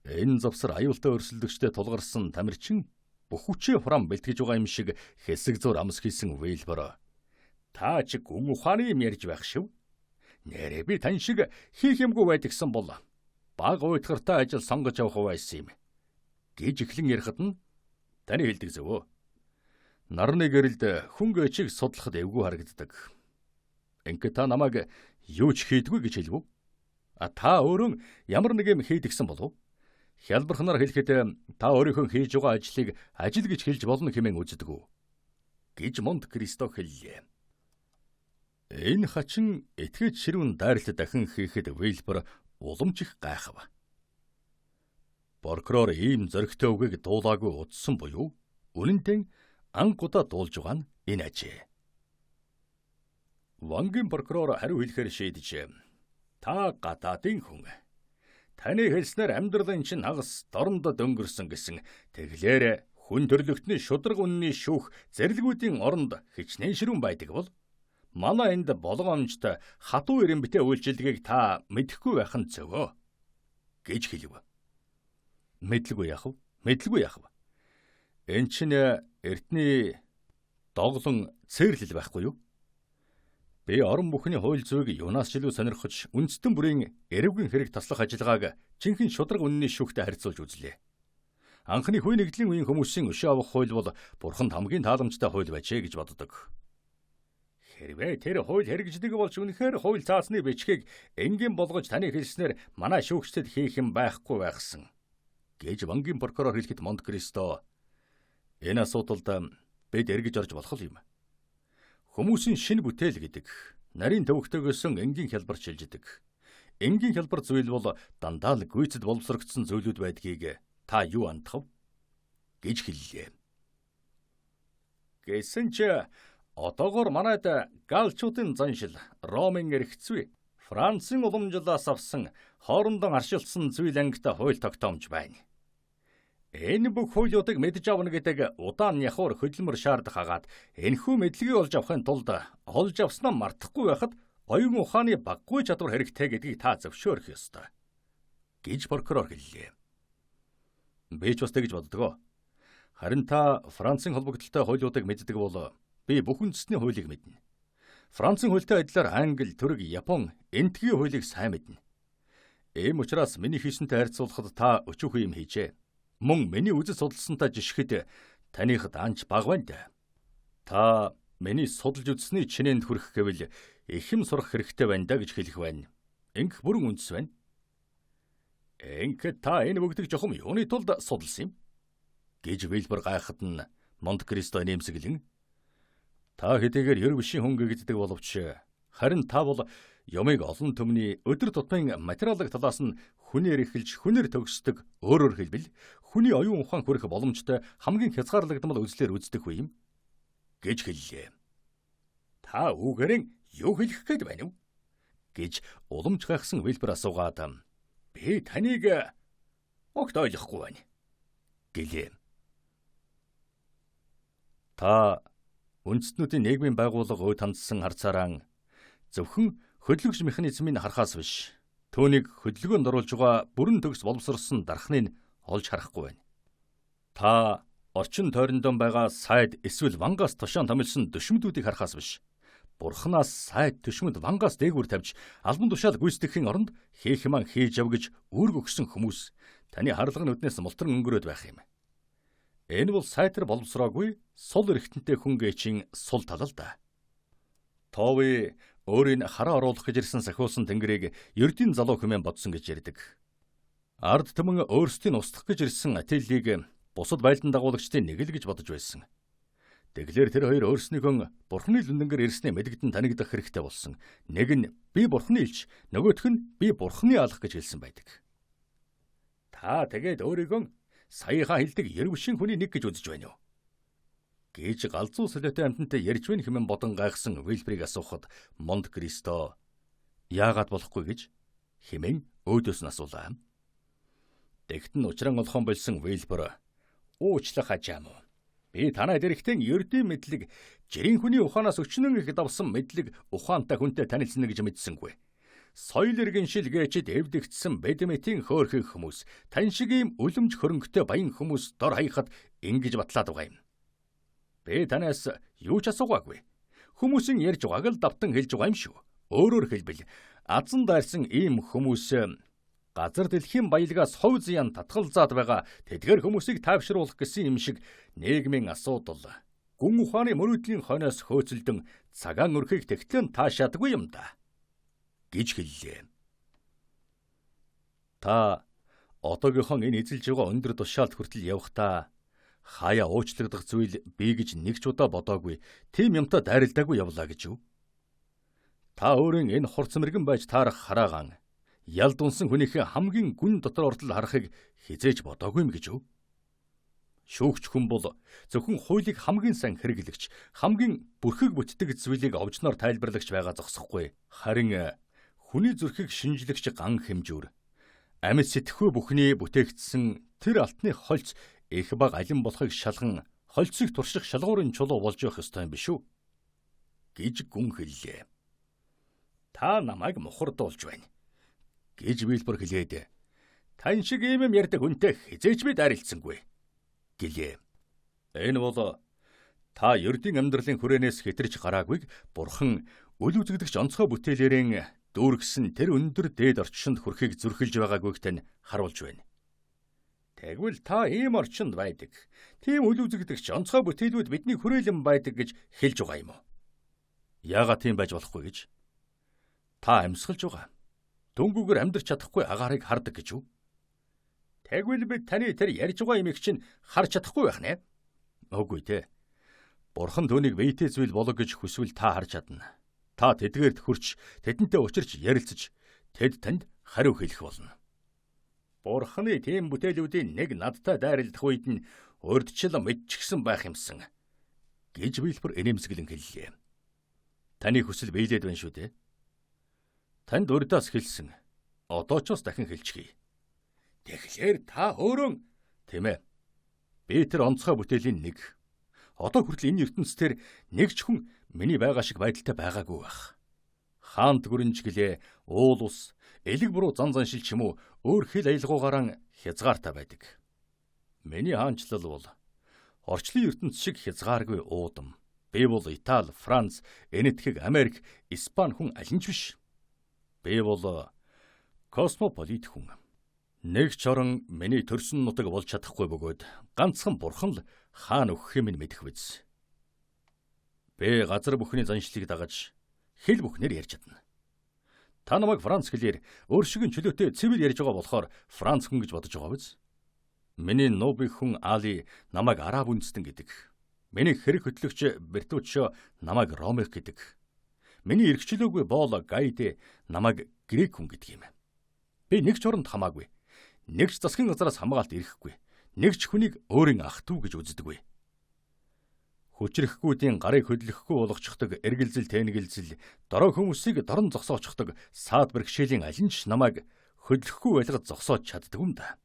Энэ завсар аюултай өрсөлдөгчтэй тулгарсан тамирчин бүх хүчээ хурам бэлтгэж байгаа юм шиг хэсэг зур амс хийсэн Вильбер. Та ч гүн ухааны юм ярьж байх шив. Нэрээ би тань шиг хийх юмгүй байдаг гэсэн бол баг уйтгартай ажил сонгож явах байсан юм. Гэж эхлэн ярихад нь таны хэлдэг зөвөө. Нарны гэрэлд хүн гэчиг судлахад эвгүй харагддаг. Ингээд та намайг юу ч хийдгүй гэж хэлв үү? Та өөрөө ямар нэг юм хийдгсэн болов? Хялбарханаар хэлэхэд та өөрийнхөө хийж байгаа ажлыг ажил гэж хэлж болно хэмээн үздэг үү? Гэж Монте Кристо хэллээ. Энэ хачин этгээд ширүүн дайралт дахин хийхэд Вильбер уламжих гайхав. Прокурор ийм зөрөгтэй үгийг дуулаагүй утсан буюу үнэнтэй ангуудаа дуулж байгаа нь энэ ажээ. Вангийн прокурор хариу хэлэхээр шийдэж та гадаадын хүн. Таны хэлснээр амьдралын чинь хагас дорндод өнгөрсөн гэсэн тэглээр хүн төрлөختний шудраг үнний шүүх зэрлэгүүдийн оронд хичнээн ширүүн байдаг бол манай энд болгоомжтой хатуу ирэмбтэй үйлчилгээг та мэдэхгүй байх нь зөвөө гэж хэлв. Мэдлгүй яах вэ? Мэдлгүй яах вэ? Энд чинь эртний доглон цээрлэл байхгүй юу? Би орон бүхний хууль зүйг юунаас ч илүү сонирхож үндэстэн бүрийн эрүүгийн хэрэг таслах ажиллагааг жинхэнэ шудраг үнний шүүхтэй харьцуулж үзлээ. Анхны хүй нэгдлийн үеийн хүмүүсийн өшөө авах хууль бол бурханд хамгийн тааламжтай хууль байжээ гэж боддог. Хэрвээ тэр хууль хэрэгждэг болж үнэхээр хууль цаасны бичгийг энгийн болгож таны хэлснээр манай шүүгчдэд хийх юм байхгүй байхсан. Гэж Вангийн прокурор хэлэхэд Монте Кристо энэ асуудалд бид эргэж орж болох юм. Хүмүүсийн шинэ бүтээл гэдэг нарийн төвөгтэйгөөс энгийн хялбар шилждэг. Энгийн хялбар зүйл бол дандаа л гүйцэд боловсрогдсон зүйлүүд байдгийг та юу андах вэ? гэж хэллээ. Гэсэн ч одоогоор манайд галчуудын заншил, Ромын эрхцвэ, Францын уламжлалаас авсан хоорондон аршилсан зүйл ангитай хууль тогтоомж байна. Энэ бүх хуулиудыг мэдж авна гэдэг удаан явхаар хөдөлмөр шаардах хагаад энэхүү мэдлэгийг олж авахын тулд олж авснаа мартахгүй байхад оюун ухааны баггүй чадвар хэрэгтэй гэдгийг та зөвшөөрөх ёстой гэж прокурор хэллээ. Би ч бас тэгж боддог. Харин та Францын холбогдолтой хуулиудыг мэддэг бол би бүх үндэсний хуулийг мэднэ. Францын хуультай адилаар Англи, Түрэг, Япон энтгийн хуулийг сайн мэднэ. Ийм учраас миний хийсэнтэй харьцуулахад та өчүүхэн юм хийжээ. Мөн миний үзэл судалсантай жишгэд таних данч бага байна да. Та миний судалж үзсний чинээнд хүрэх гэвэл ихэм сурах хэрэгтэй байна да гэж хэлэх байна. Ингэх бүрэн үндэс байна. Ингээд та энэ бүгдийг жохом юуны тулд судалсан юм? Гэж Вильбер гайхад нь Монте Кристо нэмсэглэн та хэдийгээр ер бишийн хүн гэгддэг боловч харин та бол юмыг олон төмний өдөр тутмын материалын талаас нь хүнээр эхэлж хүнээр төгсдөг, өөрөөр хэлбэл хүний оюун ухаан хүрэх боломжтой хамгийн хязгаарлагдмал үзлээр үздэг үе юм гэж хэллээ. Та үүгээрэн юу хэлэх гээд байна вэ? Гэж уламж гайхсан Вильбер асуугаад би таныг огт ойлгохгүй байна гэлээ. Та үндэстнүүдийн нийгмийн байгууллага өө тандсан харцаараа зөвхөн хөдөлгөж механизмыг харахаас биш, түүнийг хөдөлгөөнд оруулж байгаа бүрэн төгс боловсрсон дархныг олж харахгүй байна. Та орчин тойрондон байгаа сайд эсвэл вангаас тушаан томилсон төшмөдүүдийг харахаас биш, Бурханаас сайд төшмөд вангаас дээгүүр тавьж албан тушаал гүйцэтгэхийн оронд хийх юмаа хийж яв гэж үүрэг өгсөн хүмүүс таны харлагын нүднээс мултран өнгөрөөд байх юм. Энэ бол сайтар боловсроогүй сул эрхтэнтэй хүн гээчийн сул тал л да. Товы өөрийн хараа оруулах гэж ирсэн сахиулсан тэнгэрийг ердийн залуу хэмээн бодсон гэж ярьдаг. Ард түмэн өөрсдийн устгах гэж ирсэн Атиллийг бусад байлдан дагуулагчдын нэг л гэж бодож байсан. Тэглэр тэр хоёр өөрснийгөө Бурхны лүндэнгэр ирснээ мэдэгдэн танигдах хэрэгтэй болсон. Нэг нь би Бурхны илч, нөгөөх нь би Бурхны алах гэж хэлсэн байдаг. Та тэгээд өөрийгөө саяхан хэлдэг ервшин хүний нэг гэж үзэж байна уу? Гэж галзуу солиотой амьтантай ярьж байна хэмээн бодон гайхсан Вильберийг асуухад Монте Кристо яагаад болохгүй гэж хэмээн өөдөөс нь асуулаа. Тэгт нь учран олхон болсон Вильбер уучлах хажаам уу? Би танай дэрэгтэн ердийн мэдлэг, жирийн хүний ухаанаас өчнөн их давсан мэдлэг ухаантай хүнтэй танилцна гэж мэдсэнгүй. Соёл иргэн шилгээчд эвдэгдсэн бедмэтийн хөөрхөн хүмүүс, тань шиг ийм үлэмж хөрөнгөтэй баян хүмүүс дор хаяхад ингэж батлаад байгаа юм. Би танаас юу ч асуугаагүй. Хүмүүсийн ярьж байгааг л давтан хэлж байгаа юм шүү. Өөрөөр хэлбэл азан дайрсан ийм хүмүүс газар дэлхийн баялагаас хувь заяан татгалзаад байгаа тэдгээр хүмүүсийг тайвшруулах гэсэн юм шиг нийгмийн асуудал, гүн ухааны мөрөөдлийн хойноос хөөцөлдөн цагаан өрхийг тэгтлэн таашаадгүй юм да. Гэж хэллээ. Та одоогийнхоо энэ эзэлж байгаа өндөр тушаалд хүртэл явахдаа хаяа уучлагдах зүйл би гэж нэг ч удаа бодоогүй, тийм юмтай дайралдаагүй явлаа гэж юу? Та өөрийн энэ хурц мэргэн байж таарах хараагаан ялд унсан хүнийхээ хамгийн гүн дотор ортол харахыг хизээж бодоогүй юм гэж юу? Шүүгч хүн бол зөвхөн хуулийг хамгийн сайн хэрэглэгч, хамгийн бүрхэг бүтдэг зүйлийг овжноор тайлбарлагч байгаа зогсохгүй. Харин хүний зүрхийг шинжлэгч ган хэмжүүр, амьд сэтгхүү бүхний бүтээгдсэн тэр алтны хольц их баг алин болохыг шалган хольцыг турших шалгуурын чулуу болж явах ёстой юм биш үү? Гэж гүн хэллээ. Та намайг мухардуулж байна. Гэж Вильбер хэлээд тань шиг ийм юм ярьдаг хүнтэй хизээч би дайралцсангүй гэлээ. Энэ бол та ердийн амьдралын хүрээнээс хэтэрч гараагүйг Бурхан үл үзэгдэгч онцгой бүтээлээрэн дүүргсэн тэр өндөр дээд орчинд хүрэхийг зүрхэлж байгаагүйг тань харуулж байна. Тэгвэл та ийм орчинд байдаг, тийм үл үзэгдэгч онцгой бүтээлүүд бидний хүрээлэн байдаг гэж хэлж байгаа юм уу? Яагаад тийм байж болохгүй гэж? Та амьсгалж байгаа. Дөнгүүгээр амьдрч чадахгүй агаарыг хардаг гэж юу? Тэгвэл бид таны тэр ярьж байгаа юмыг чинь харж чадахгүй байх нэ? Үгүй дээ. Бурхан түүнийг вэйтэй зүйл болог гэж хүсвэл та харж чадна. Та тэдгээрд хурч, тэдэнтэй учирч ярилцаж, тэд танд хариу хэлэх болно. Бурханы тийм бүтээлүүдийн нэг надтай дайралдах үед нь урьдчил мэдчихсэн байх юмсан гэж Вильбер инээмсэглэн хэллээ. Таны хүсэл биелээд байна шүү дээ. Танд урьдаас хэлсэн. Одоо ч бас дахин хэлчихье. Тэгэхээр та өөрөө тийм ээ. Би тэр онцгой бүтээлийн нэг. Одоо хүртэл энэ ертөнцийн нэг ч хүн миний байгаа шиг байдалтай байгаагүй байх. Хаант гүрэнж гэлээ, уул ус, элэг буруу зан заншил ч юм уу өөр хэл аялгуугаараа хязгаартай байдаг. Миний хаанчлал бол орчлын ертөнц шиг хязгааргүй уудам. Би бол Итали, Франц, Энэтхэг, Америк, Испани хүн аль нь ч биш. Би бол космополит хүн. Нэг ч орон миний төрсөн нутаг болж чадахгүй бөгөөд ганцхан бурхан л хаана өгөх юм мэдэх биз. Би газар бүхний заншлыг дагаж хэл бүхнээр ярьж чадна. Та намайг Франц хэлээр өөр шигийн чөлөөтэй цэвэр ярьж байгаа болохоор Франц хүн гэж бодож байгаа биз? Миний нууби хүн Али намайг араб үндэстэн гэдэг. Миний хэрэг хөтлөгч Бертуччо намайг Ромех гэдэг. Миний эргчлөөгүй Бол Гайде намайг грек хүн гэдэг юм. Би нэг ч оронд хамаагүй. Нэг ч засгийн газараас хамгаалт ирэхгүй. Нэг ч хүнийг өөрийн ах トゥ гэж үздэггүй. Хүчрэхгүйдийн гарыг хөдлөхгүй болгочихдаг эргэлзэл тэнэгэлзэл, дорой хүмүүсийг дорн зогсоочдаг саад бэрхшээлийн аль нь ч намайг хөдлөхгүй байлгад зогсоож чаддаг юм да.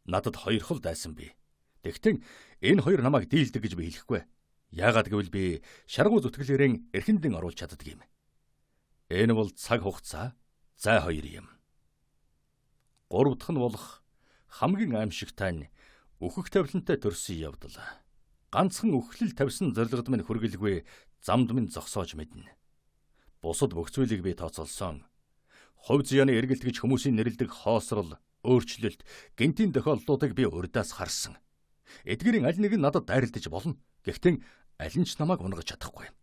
Надад хоёр хол дайсан би. Тэгтэн энэ хоёр намайг дийлдэг гэж би хэлэхгүй. Яагаад гэвэл би шаргуу зүтгэлээрэн эрхэндэн оруулж чаддаг юм. Энэ бол цаг хугацаа, зай хоёр юм. Гурав дахь нь болох хамгийн аимшигтай өөхөх тавилантай төрсөн явдал. Ганцхан өхлөл тавьсан зорилгод минь хүргэлгүй замд минь зогсоож мэднэ. Бусад бүх зүйлийг би тооцоолсон. Хувь зүйн эргэлт гэж хүмүүсийн нэрлэдэг хоосрол, өөрчлөлт, гинтийн тохиолдлуудыг би урьдаас харсан. Эдгээрийн аль нэг нь надад дайралтаж болно. Гэхдээ аль нь ч намайг унгаж чадахгүй.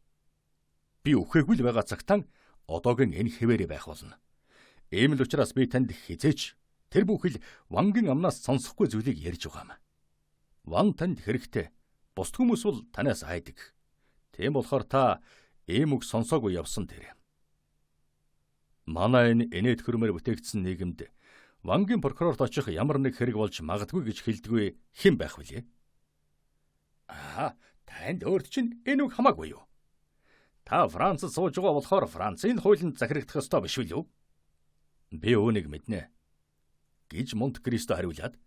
Би үхээгүй л байгаа цагтаа одоогийн энэ хэвээрээ байх болно. Ийм л учраас би танд хизээч тэр бүхэл Вангийн амнаас сонсохгүй зүйлийг ярьж байгаа юм. Ван танд хэрэгтэй. Бусд хүмүүс бол танаас айдаг. Тийм болохоор та ийм үг сонсоогүй явсан тэр. Манай энэ инээд хөрмөр бүтээгдсэн нийгэмд Вангийн прокурорт очих ямар нэг хэрэг болж магадгүй гэж хэлдэггүй хэн байх вүлээ? Танд өөрт чинь энэ үг хамаагүй юу? Та Францад сууж байгаа болохоор Францын хуулинд захирагдах ёстой биш үү? Би үүнийг мэднэ гэж Монте Кристо хариулаад,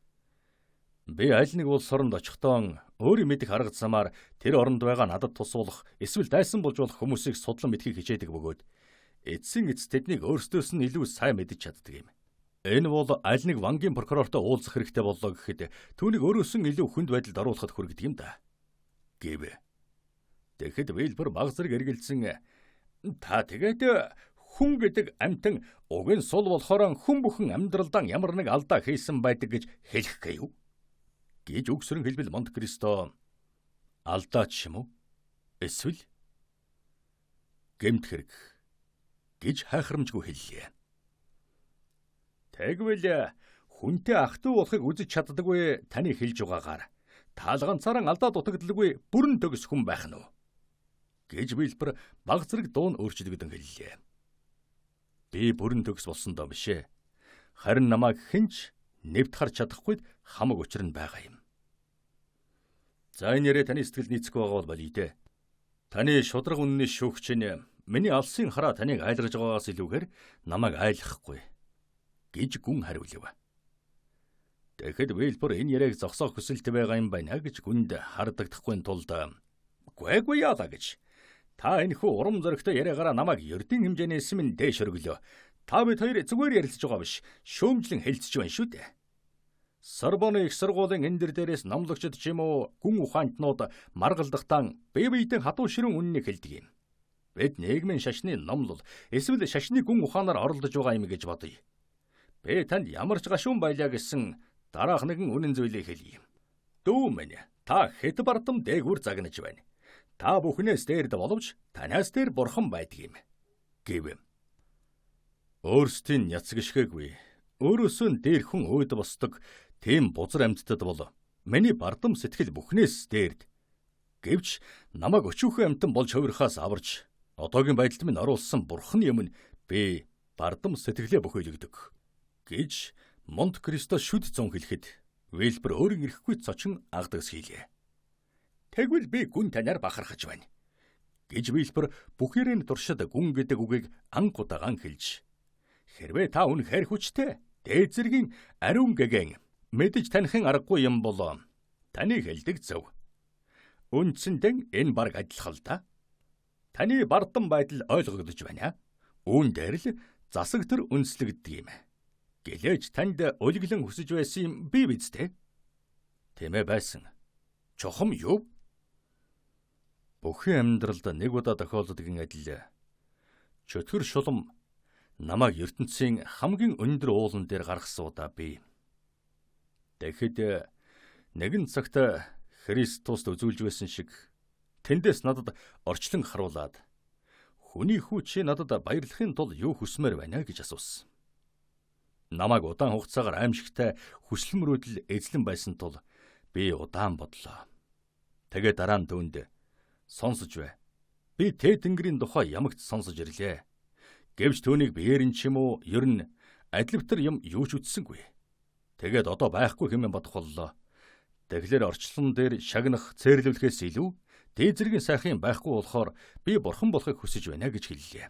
би аль нэг улс оронд очихдоо өөрийн мэдих арга замаар тэр оронд байгаа надад тус болох эсвэл дайсан болж болох хүмүүсийг судлан мэдхийг хичээдэг бөгөөд эцсийн эц тэднийг өөрсдөөс нь илүү сайн мэдэж чаддаг юм. Энэ бол аль нэг Вангийн прокурортой уулзах хэрэгтэй боллоо гэхэд түүнийг өөрөөс нь илүү хүнд байдалд оруулахад хүргэдэг юм да. Гэв. Тэгэхэд Вильбер баг зэрэг эргэлзэн та тэгээд хүн гэдэг амьтан уг нь сул болохоор хүн бүхэн амьдралдаа ямар нэг алдаа хийсэн байдаг гэж хэлэх гээв гэж өгсөрөн хэлбэл Монте Кристо алдаа ч юм уу? Эсвэл гэмт хэрэг гэж хайхрамжгүй хэллээ. Тэгвэл хүнтэй ах トゥ болохыг үзэж чаддаггүй таны хэлж байгаагаар таалганцаараа алдаа дутагдлаггүй бүрэн төгс хүн байх нь уу? Гэж Вильбер баг зэрэг дуун өөрчлөгдөн хэллээ. Би бүрэн төгс болсон доо бишээ. Харин намайг хинч нэвт харж чадахгүй хамаг учир нь байгаа юм. За энэ ярэ таны сэтгэл нийцэх байгаа бол болий дээ. Таны шудраг үнний шүүгч нь миний алсын хараа таныг айлгаж байгаагаас илүүгээр намайг айлгахгүй гэж гүн хариулв. Тэгэхэд Вильбер энэ яриаг зогсоох хүсэлтэй байгаа юм байна гэж гүнд хардагдахгүй тулд гүйгүй яалаа гэж. Та энэ хүү урам зоригтой яриагараа намайг ердийн хэмжээнээс минь дээш өргөлөө. Та бид хоёр зүгээр ярилцж байгаа биш, шөөмжлөн хэлцэж байна шүү дээ. Сорбоны их сургуулийн эндэр дээрээс номлогчд ч юм уу гүн ухаантнууд маргалдахдаа бие биедээ хадуу ширүүн үннийг хэлдэг юм. Бид нийгмийн шашны номлол эсвэл шашны гүн ухаанаар оролдож байгаа юм гэж бодъё. Би танд ямар ч гашуун байлаа гэсэн дараах нэгэн үнэн зүйлийг хэлье. Дүү минь, та хэд бардам дээгүр загнаж байна. Та бүхнээс дээрд боловч танаас дээр бурхан байдаг юм. Гэв. Өөрсдийн няц гიშгээгүй, өөрөөсөө дээр хүн уйд босдог тийм бузар амьтдад бол миний бардам сэтгэл бүхнээс дээрд. Гэвч намайг өчүүхэн амьтан болж хувирахаас аварч одоогийн байдалд минь оруулсан бурхан юм нь би бардам сэтгэлээ бөхөөлөгдөг гэж Монте Кристо шүд зун хэлэхэд Вэлбэр өөрийн ирэхгүй цочин агдагс хийлээ. Тэгвэл би гүн танаар бахархаж байна гэж Вэлбэр бүхээрийн туршид гүн гэдэг үгийг ангуудагаан хэлж, хэрвээ та үнэхээр хүчтэй дээд зэргийн ариун гэгэн мэдэж танихын аргагүй юм бол таны хэлдэг зөв. Үндсэндээ энэ бараг адилхан л да. Таны бардам байдал ойлгогдож байна. Үүн дээр л засаг төр үнслэгддэг юм. Гэлээж танд өлглөн хүсэж байсан юм би биз дээ. Тэмээ байсан. Чухам юу? Бүхэн амьдралд нэг удаа тохиолддгийн адил чөтгөр шулам намайг ертөнцийн хамгийн өндөр уулан дээр гаргасан удаа би. Тэгэхэд нэгэн цагт Христосд үзүүлж байсан шиг тэндээс надад орчлон харуулад хүний хүү чи надад баярлахын тулд юу хүсмээр байна гэж асуусан. Намайг удаан хугацаагаар аимшигтай хүсэл мөрөөдөл эзлэн байсан тул би удаан бодлоо. Тэгээд дараа нь түүнд сонсож бай. Би Тэ Тэнгэрийн тухай ямагт сонсож ирлээ. Гэвч түүнийг биеэр нь ч юм уу ер нь адилвтар юм юу ч үтсэнгүй. Тэгээд одоо байхгүй хэмээн бодох боллоо. Тэгэхээр орчлон дээр шагнах, цээрлүүлэхээс илүү дээд зэргийн сайхан байхгүй болохоор би бурхан болохыг хүсэж байна гэж хэллээ.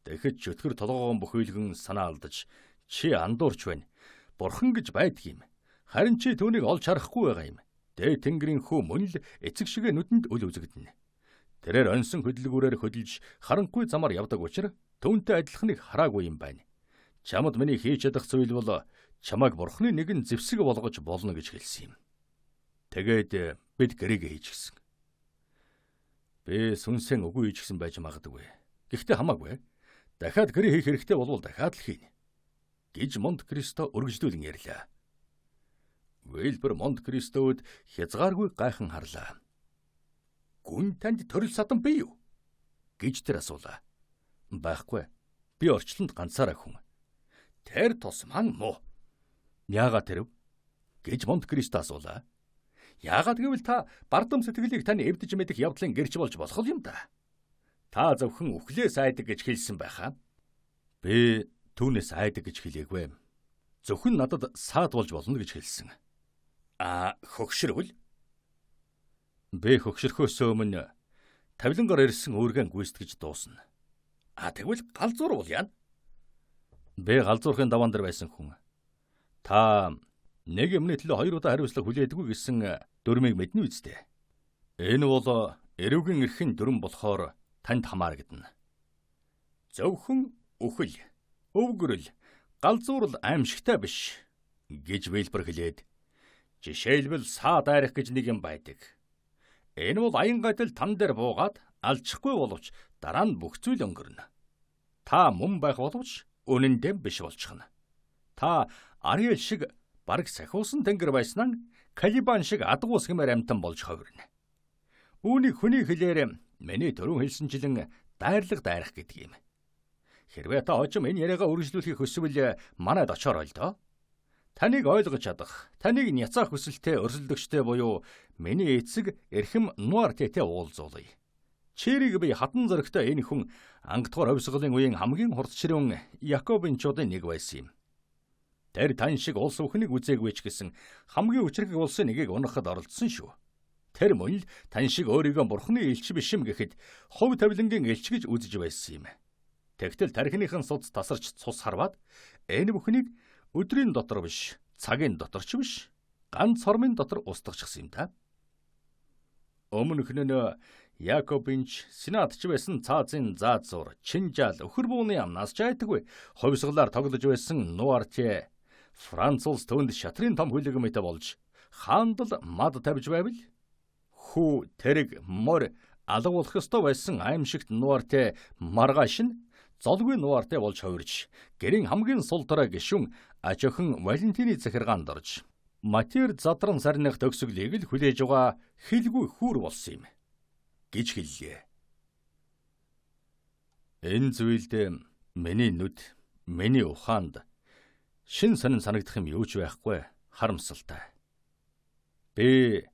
Тэгэхэд чөтгөр толгоогоо бүхийлгэн санаа алдаж чи андуурч байна. Бурхан гэж байдаг юм. Харин чи түүнийг олж харахгүй байгаа юм. Дээд Тэнгэрийн хүү мөн л эцэг шигээ нүдэнд үл үзэгдэнэ. Тэрээр онсон хөдөлгүүрээр хөдөлж харанхуй замаар явдаг учраас түүнтэй адилхныг хараагүй юм байна. Чамд миний хийж чадах зүйл бол чамайг бурханы нэгэн зэвсэг болгож болно гэж хэлсэн юм. Тэгээд бид гэрээгээ хийж гисэн. Би сүнсээ үгүй хийж гисэн байж магадгүй. Гэхдээ хамаагүй. Дахиад гэрээ хийх хэрэгтэй болвол дахиад л хийнэ гэж Монт Кристо өргөжлүүлэн ярьлаа. Вэлбэр Монт Кристод хязгааргүй гайхан харлаа. Гүн танд төрөл садан бий юу? Гэж тэр асуулаа. Байхгүй. Би орчлонд ганцаараа хүн. Тэр тусман муу. Яагаад тэрв? Гэж Монт Кристо асуулаа. Яагаад гэвэл та бардам сэтгэлийг тань эвдэж мэдэх явдлын гэрч болж болох юм да. Та зөвхөн үхлээс айдаг гэж хэлсэн байхаа. Би түүнээс айдаг гэж хэлээгүй. Зөвхөн надад саад болж болно гэж хэлсэн. Хөгшрөвл? Би хөгшрөхөөс өмнө тавилангаар ирсэн үүргэн гүйцэтгэж дуусна. Тэгвэл галзуур бол яана? Би галзуурхын даваан дээр байсан хүн. Та нэг юмны төлөө 2 удаа хариуцлага хүлээдэггүй гэсэн дүрмийг мэднэ үсттэй. Энэ бол эрүүгийн эрхийн дүрм болохоор танд хамаарагдана. Зөвхөн үхэл, өвгөрөл, галзуурл аимшигтай биш гэж Вэлбэр хэлээд, жишээлбэл саа дайрах гэж нэг юм байдаг. Энэ бол аян гадил тан дээр буугаад алжихгүй боловч дараа нь бүх зүйл өнгөрнө. Та мөн байх боловч үнэндээ биш болчихно. Та Ариэл шиг бараг сахиусан тэнгэр байснаа Калибан шиг адгуус хэмээр амтан болж ховирно. Үүнийг хүний хэлээр миний түрүүн хэлсэнчлэн дайрах гэдэг юм. Хэрвээ та хожим энэ яриагаа үргэлжлүүлэхийг хүсвэл манайд очоор ойлдоо. Таныг ойлгож чадах, таныг няцаах хүсэлтэй өрсөлдөгчтэй буюу миний эцэг эрхэм Нуартэтэй уулзуулъя. Чирийг би хатан зөрөгтэй энэ хүн ангидугаар хувьсгалын үеийн хамгийн хурдчрын Якобинчуудын нэг байсан юм. Тэр тань шиг улс бүхнийг үзээгүй ч гэсэн хамгийн хүчрэг улсын нэгийг унахад оролцсон шүү. Тэр мөн л тань шиг өөрийгөө бурхны элч биш юм гэхэд хувь тавилангийн элч гэж үзэж байсан юм. Тэгтэл тархиныхан судас тасарч цус харваад энэ бүхнийг өдрийн дотор биш, цагийн дотор ч биш, ганц хормын дотор устгахчихсан юм да. Өмнөх нь Якобинч сенатч байсан цаазын заазуур, чинжаал, өхөр бууны амнаас ч айдаггүй хувьсгалаар тоглож байсан Нуарте Франц улс түүнд шатрын том хүлэгмэтэй болж хаанд л мад тавьж байвал хүү тэрэг мор алгуулах ёстой байсан аимшигт Нуарте маргааш нь золгүй Нуарте болж хувирч гэрийн хамгийн сул дараа гишүүн аж охин Валентины захиргаанд орж матер задран сарных төгсгөлийг л хүлээж байгаа хэлгүй хүүр болсон юм гэж хэллээ. Энэ зүйлд миний нүд, миний ухаанд шин сонин санагдах юм юу ч байхгүй, харамсалтай. Би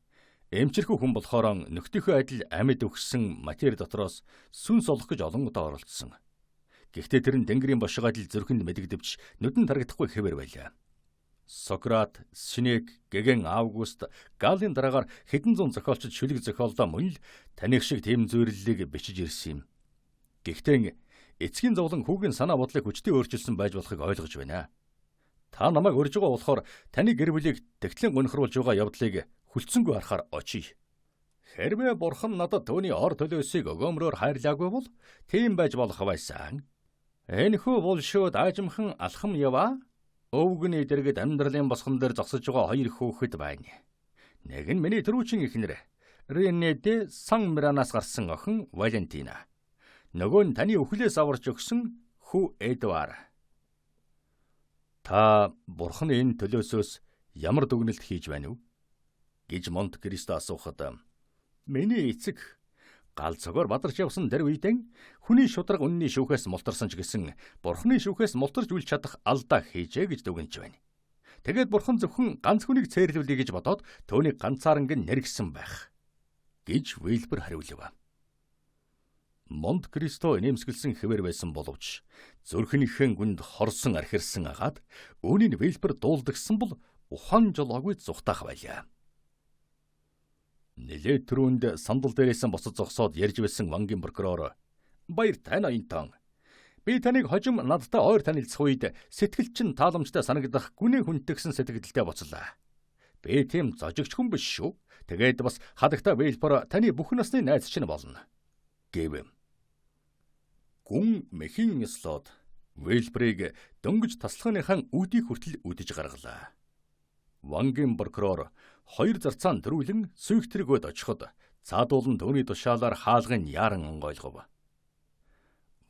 эмчирхүү хүн болохоор нөхдийнхөө адил амьд өгсөн матери дотроос сүнс олох гэж олон удаа оролцсон. Гэхдээ тэр нь тэнгэрийн бошиг адил зүрхэнд мэдэгдэвч нүдэн тарагдахгүй хэвээр байлаа. Сократ, Сенек, Геген, Август, Галлын дараагаар хэдэн зуун зохиолчид шүлэг зохиолдоо мөн л таних шиг тэм зөвөрлөлийг бичиж ирсэн юм. Гэхдээ эцгийн зовлон хүүгийн санаа бодлыг хүчтэй өөрчилсөн байж болохыг ойлгож байна. Та намайг урьж байгаа болохоор таны гэр бүлийг тэгтлэн гонхруулж байгаа явдлыг хүлцэнгүй харахаар очие. Хэрвээ бурхан надад түүний ор төлөөсийг өгөөмрөөр хайрлаагүй бол тийм байж болох байсан. Энэхүү булшууд аажимхан алхам яваа. Өвгөний дэргэд амьдралын босгон дээр зогсож байгаа хоёр хүүхэд байна. Нэг нь миний түрүүчийн эхнэр Рене де Сан Миранаас гарсан охин Валентина. Нөгөө нь таны өхлөөс аварч өгсөн хүү Эдуар. Та бурханы энэ төлөөсөөс ямар дүгнэлт хийж байна вэ? Гэж Монте Кристо асуухад миний эцэг гал цогоор бадарч явсан тэр үедэн хүний шударга үнний шүүхээс мултарсан ч гэсэн бурхны шүүхээс мултарч үл чадах алдаа хийжээ гэж дүгнэж байна. Тэгээд бурхан зөвхөн ганц хүнийг цээрлүүлэе гэж бодоод түүнийг ганцаарнг нь нэргсэн байх гэж Вейлбер хариулв. Монте Кристо нэмсгэлсэн хэвээр байсан боловч зүрхнийхэн гүнд хорсон архирсан агаад үүнийг Вейлбер дуулдагсан бол ухаан жолоогүй зүхтаах байлаа. Нэлээд түрүүнд сандал дээрээсэн босод зогсоод ярьж байсан Вангийн прокурор баяр тань оюутан. Би таныг хожим надтай ойр танилцах үед сэтгэл чинь тааламжтай санагдах гүний хүндэтгсэн сэтгэлдээ боцлоо. Би тийм зожигч хүн биш шүү. Тэгээд бас хадагта Вейлбер таны бүх насны найз чинь болно. Гэв. Гүн мэхийн слот Вейлберийг дөнгөж таслахныхан үүдийг хүртэл үдэж гаргалаа. Вангийн прокурор хоёр зарцаан дөрвөлэн сүйхтэргөөд очиход цаадуулан түүний тушаалаар хаалгын яран онгойлгов.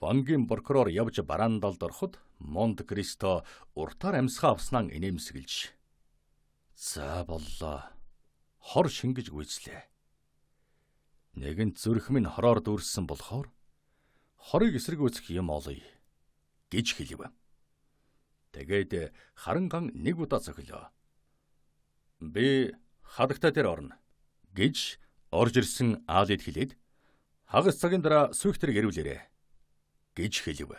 Вангийн прокурор явж бараандалд ороход Монте Кристо уртаар амьсгаа авснаа инээмсэглэж за боллоо. Хор шингэж гүйцлээ. Нэгэнт зүрх минь хороор дүүрсэн болохоор хорыг эсэргүүцэх юм олъё гэж хэлв. Тэгээд харанган нэг удаа цохилоо. Би хадагтай дээр орно гэж орж ирсэн Аалид хэлээд хагас цагийн дараа сүйхтэрийг ирүүлээрэ гэж хэлв.